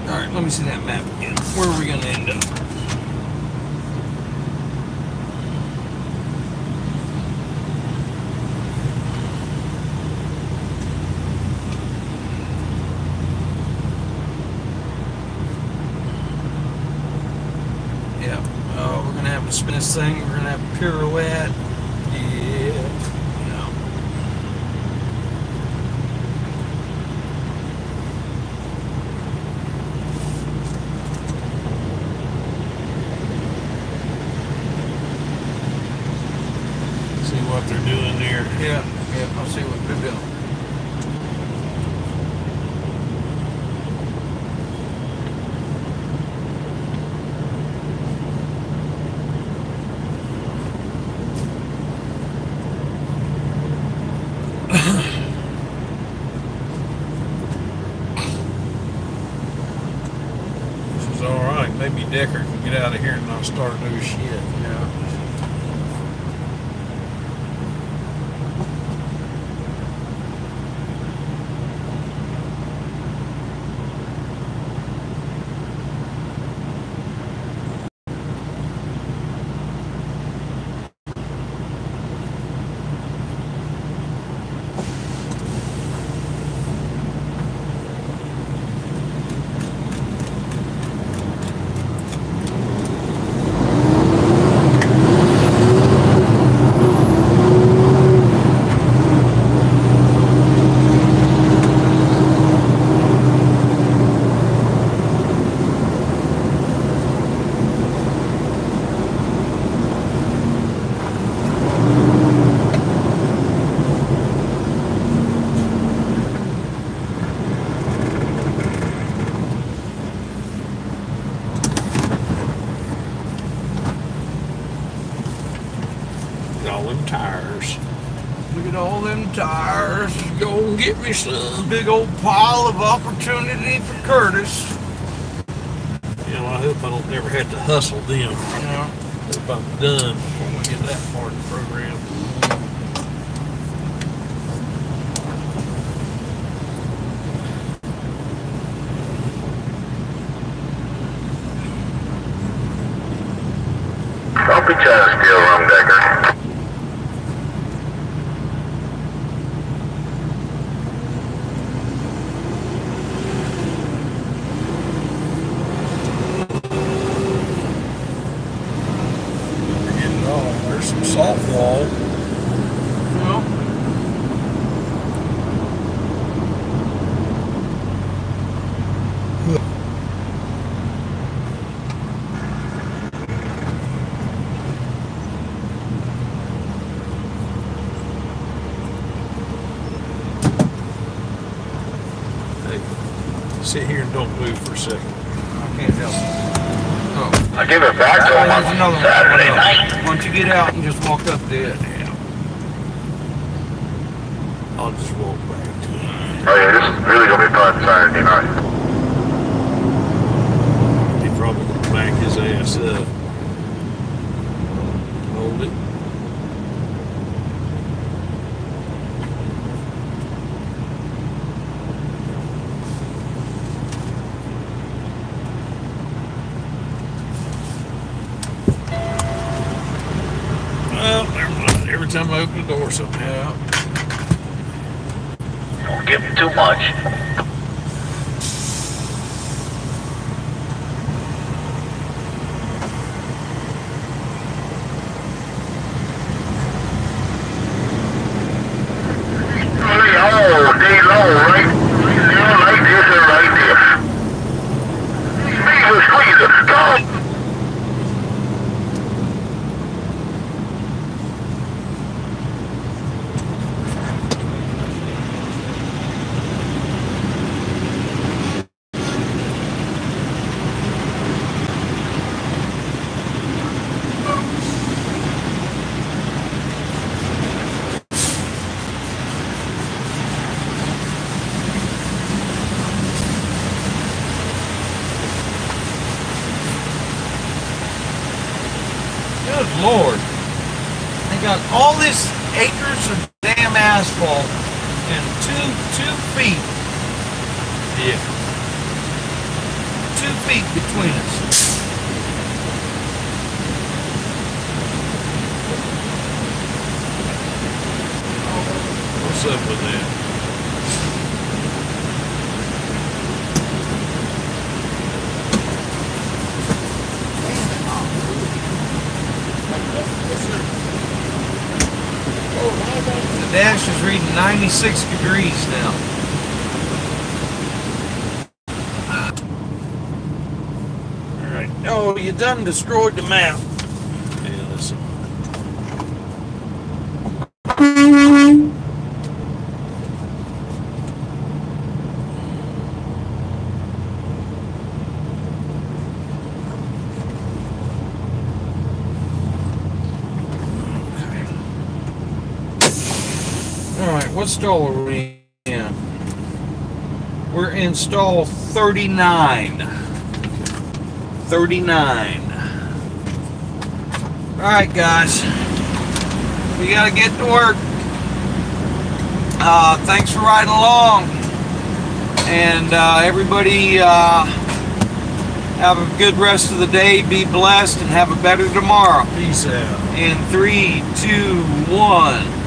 [SPEAKER 1] All right, let me see that map again. Where are we going to end up? spin this thing. We're gonna have a pirouette. Yeah.
[SPEAKER 3] See what they're doing there.
[SPEAKER 1] Yeah. I'll see what they're doing.
[SPEAKER 3] Maybe Decker can get out of here and not start new shit.
[SPEAKER 1] Yeah.
[SPEAKER 3] All them tires.
[SPEAKER 1] Look at all them tires. Go and get me some big old pile of opportunity for Curtis.
[SPEAKER 3] You know, I hope I don't never have to hustle them.
[SPEAKER 1] Yeah.
[SPEAKER 3] If I'm done before we get that part of the program.
[SPEAKER 4] Don't be trying to steal from Decker.
[SPEAKER 3] There's some soft wall. Hey, sit here and don't move for a second.
[SPEAKER 1] I can't help it. Oh.
[SPEAKER 4] I give it back to him
[SPEAKER 1] There's
[SPEAKER 4] on
[SPEAKER 1] another one.
[SPEAKER 4] Saturday night.
[SPEAKER 1] Why don't you get out and just walk up to it?
[SPEAKER 3] I'll just walk back to it.
[SPEAKER 4] Oh yeah, this is really gonna be fun Saturday night.
[SPEAKER 3] He's probably gonna back his ass up. Hold it. Well, never mind. Every time I open the door somehow.
[SPEAKER 4] Don't give him too much. Oh, day low, right there, like this and right there. Squeeze, go!
[SPEAKER 1] Good Lord. They got all this acres of damn asphalt and two feet.
[SPEAKER 3] Yeah.
[SPEAKER 1] 2 feet between us.
[SPEAKER 3] What's up with that?
[SPEAKER 1] 96 degrees now.
[SPEAKER 2] Alright.
[SPEAKER 1] Oh, you done destroyed the map.
[SPEAKER 3] Yeah, listen.
[SPEAKER 1] Alright, what stall are we in? We're in stall 39. 39. Alright, guys. We gotta get to work. Thanks for riding along. And everybody have a good rest of the day. Be blessed and have a better tomorrow.
[SPEAKER 3] Peace out.
[SPEAKER 1] In 3, 2, 1.